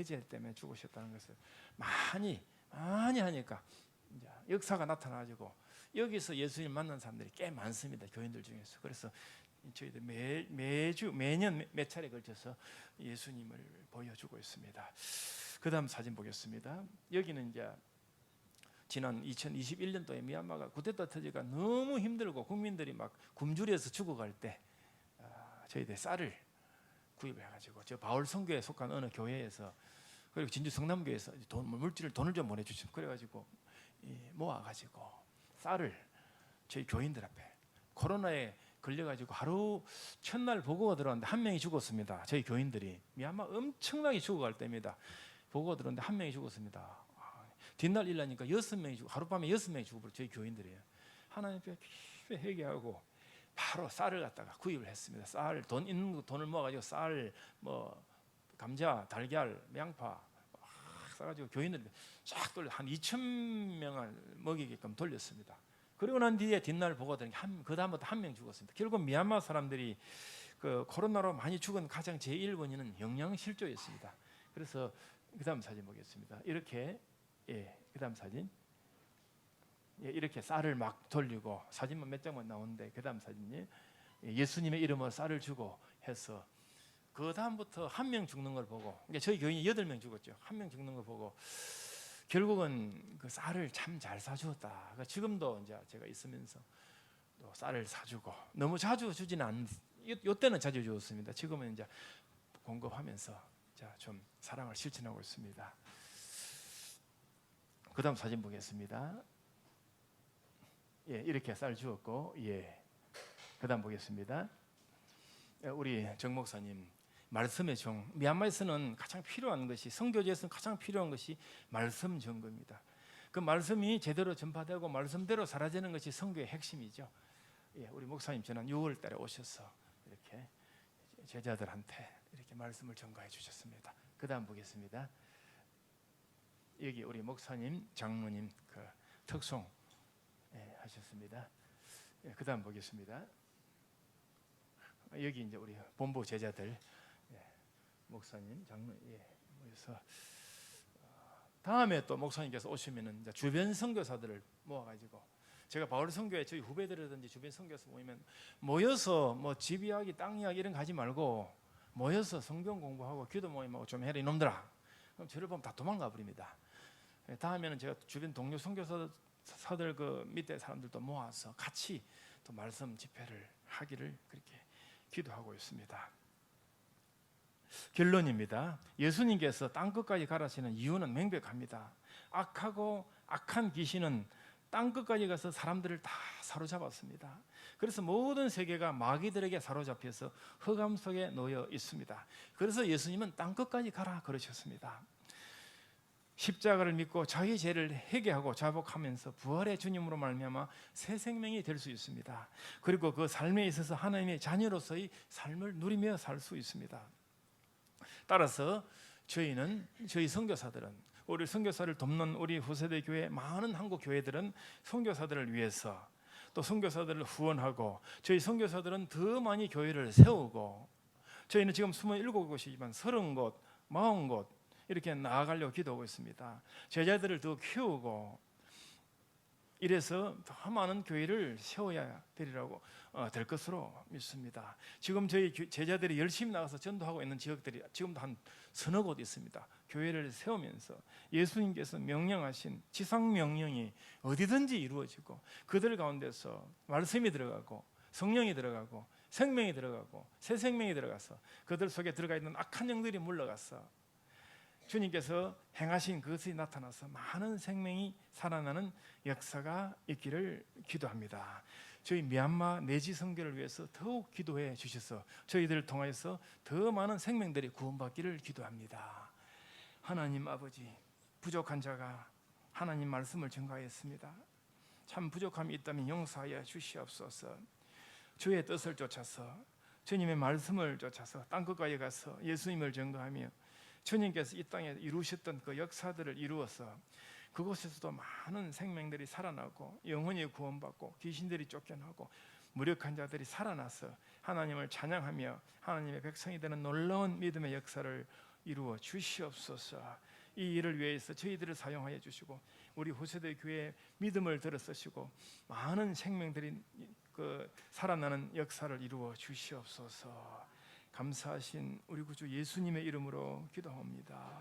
죄 때문에 죽으셨다는 것을 많이 하니까 이제 역사가 나타나가지고 여기서 예수님 만난 사람들이 꽤 많습니다. 교인들 중에서. 그래서 저희들 매년 몇 차례 걸쳐서 예수님을 보여주고 있습니다. 그 다음 사진 보겠습니다. 여기는 이제 지난 2021년도에 미얀마가 쿠데타 터지가 너무 힘들고 국민들이 막 굶주려서 죽어갈 때 저희들 쌀을 구입해가지고 저 바울 성교에 속한 어느 교회에서 그리고 진주 성남교에서 돈을 좀 보내주시고 그래가지고 모아가지고 쌀을 저희 교인들 앞에 코로나에 걸려가지고 하루 첫날 보고가 들어왔는데 한 명이 죽었습니다. 저희 교인들이 미얀마 엄청나게 죽어갈 때입니다. 보고가 들어왔는데 한 명이 죽었습니다. 뒷날 일하니까 6명이 죽고 하룻밤에 6명이 죽어버려. 저희 교인들이에요. 하나님 앞에 회개하고 바로 쌀을 갖다가 구입을 했습니다. 쌀 돈 있는 거 돈을 모아가지고 쌀 뭐 감자, 달걀, 양파 싸가지고 교인들이 쫙 돌려 한 2,000명을 먹이게끔 돌렸습니다. 그리고 난 뒤에 뒷날 보고 들으니 그 다음부터 한 명 죽었습니다. 결국 미얀마 사람들이 그 코로나로 많이 죽은 가장 제일 원인은 영양실조였습니다. 그래서 그 다음 사진 보겠습니다. 이렇게 그 다음 사진 이렇게 쌀을 막 돌리고 사진만 몇 장만 나오는데 그 다음 사진이 예수님의 이름으로 쌀을 주고 해서 그 다음부터 한 명 죽는 걸 보고 그러니까 저희 교인이 8명 죽었죠. 한 명 죽는 걸 보고 결국은 그 쌀을 참 잘 사주었다. 그러니까 지금도 이제 제가 있으면서 또 쌀을 사주고 너무 자주 주지는 않는데 이때는 자주 주었습니다. 지금은 이제 공급하면서 좀 사랑을 실천하고 있습니다. 그 다음 사진 보겠습니다. 이렇게 쌀 주었고 그 다음 보겠습니다. 우리 정 목사님 말씀의 종 미얀마에서는 가장 필요한 것이 선교지에서는 가장 필요한 것이 말씀 전거입니다. 그 말씀이 제대로 전파되고 말씀대로 사라지는 것이 선교의 핵심이죠. 우리 목사님 지난 6월 달에 오셔서 이렇게 제자들한테 이렇게 말씀을 전가해 주셨습니다. 그 다음 보겠습니다. 여기 우리 목사님, 장로님 그 특송 하셨습니다. 그 다음 보겠습니다. 여기 이제 우리 본부 제자들 목사님, 장로 모여서 다음에 또 목사님께서 오시면은 이제 주변 선교사들을 모아가지고 제가 바울 선교회 저희 후배들이라든지 주변 선교사 모여서 뭐 집 이야기, 땅 이야기 이런 거 하지 말고 모여서 성경 공부하고 기도 모임하고 좀 해라 이놈들아. 그럼 저를 보면 다 도망가 버립니다. 다음에는 제가 주변 동료 선교사들 그 밑에 사람들도 모아서 같이 또 말씀 집회를 하기를 그렇게 기도하고 있습니다. 결론입니다. 예수님께서 땅끝까지 가라시는 이유는 명백합니다. 악한 귀신은 땅끝까지 가서 사람들을 다 사로잡았습니다. 그래서 모든 세계가 마귀들에게 사로잡혀서 흑암 속에 놓여 있습니다. 그래서 예수님은 땅끝까지 가라 그러셨습니다. 십자가를 믿고 자기 죄를 회개하고 자복하면서 부활의 주님으로 말미암아 새 생명이 될 수 있습니다. 그리고 그 삶에 있어서 하나님의 자녀로서의 삶을 누리며 살 수 있습니다. 따라서 저희 선교사들은 우리 선교사를 돕는 우리 후세대 교회 많은 한국 교회들은 선교사들을 위해서 또 선교사들을 후원하고 저희 선교사들은 더 많이 교회를 세우고 저희는 지금 27곳이지만 30곳, 40곳 이렇게 나아가려고 기도하고 있습니다. 제자들을 더 키우고 이래서 더 많은 교회를 세워야 되리라고 될 것으로 믿습니다. 지금 저희 제자들이 열심히 나가서 전도하고 있는 지역들이 지금도 한 서너 곳 있습니다. 교회를 세우면서 예수님께서 명령하신 지상 명령이 어디든지 이루어지고 그들 가운데서 말씀이 들어가고 성령이 들어가고 생명이 들어가고 새 생명이 들어가서 그들 속에 들어가 있는 악한 영들이 물러가서 주님께서 행하신 그것이 나타나서 많은 생명이 살아나는 역사가 있기를 기도합니다. 저희 미얀마 내지 선교를 위해서 더욱 기도해 주셔서 저희들을 통하여서 더 많은 생명들이 구원받기를 기도합니다. 하나님 아버지, 부족한 자가 하나님 말씀을 전가했습니다. 참 부족함이 있다면 용서하여 주시옵소서. 주의 뜻을 쫓아서 주님의 말씀을 쫓아서 땅끝까지 가서 예수님을 전가하며 주님께서 이 땅에 이루셨던 그 역사들을 이루어서 그곳에서도 많은 생명들이 살아나고 영혼이 구원받고 귀신들이 쫓겨나고 무력한 자들이 살아나서 하나님을 찬양하며 하나님의 백성이 되는 놀라운 믿음의 역사를 이루어 주시옵소서. 이 일을 위해서 저희들을 사용하여 주시고 우리 후세대 교회의 믿음을 들어 쓰시고 많은 생명들이 그 살아나는 역사를 이루어 주시옵소서. 감사하신 우리 구주 예수님의 이름으로 기도합니다.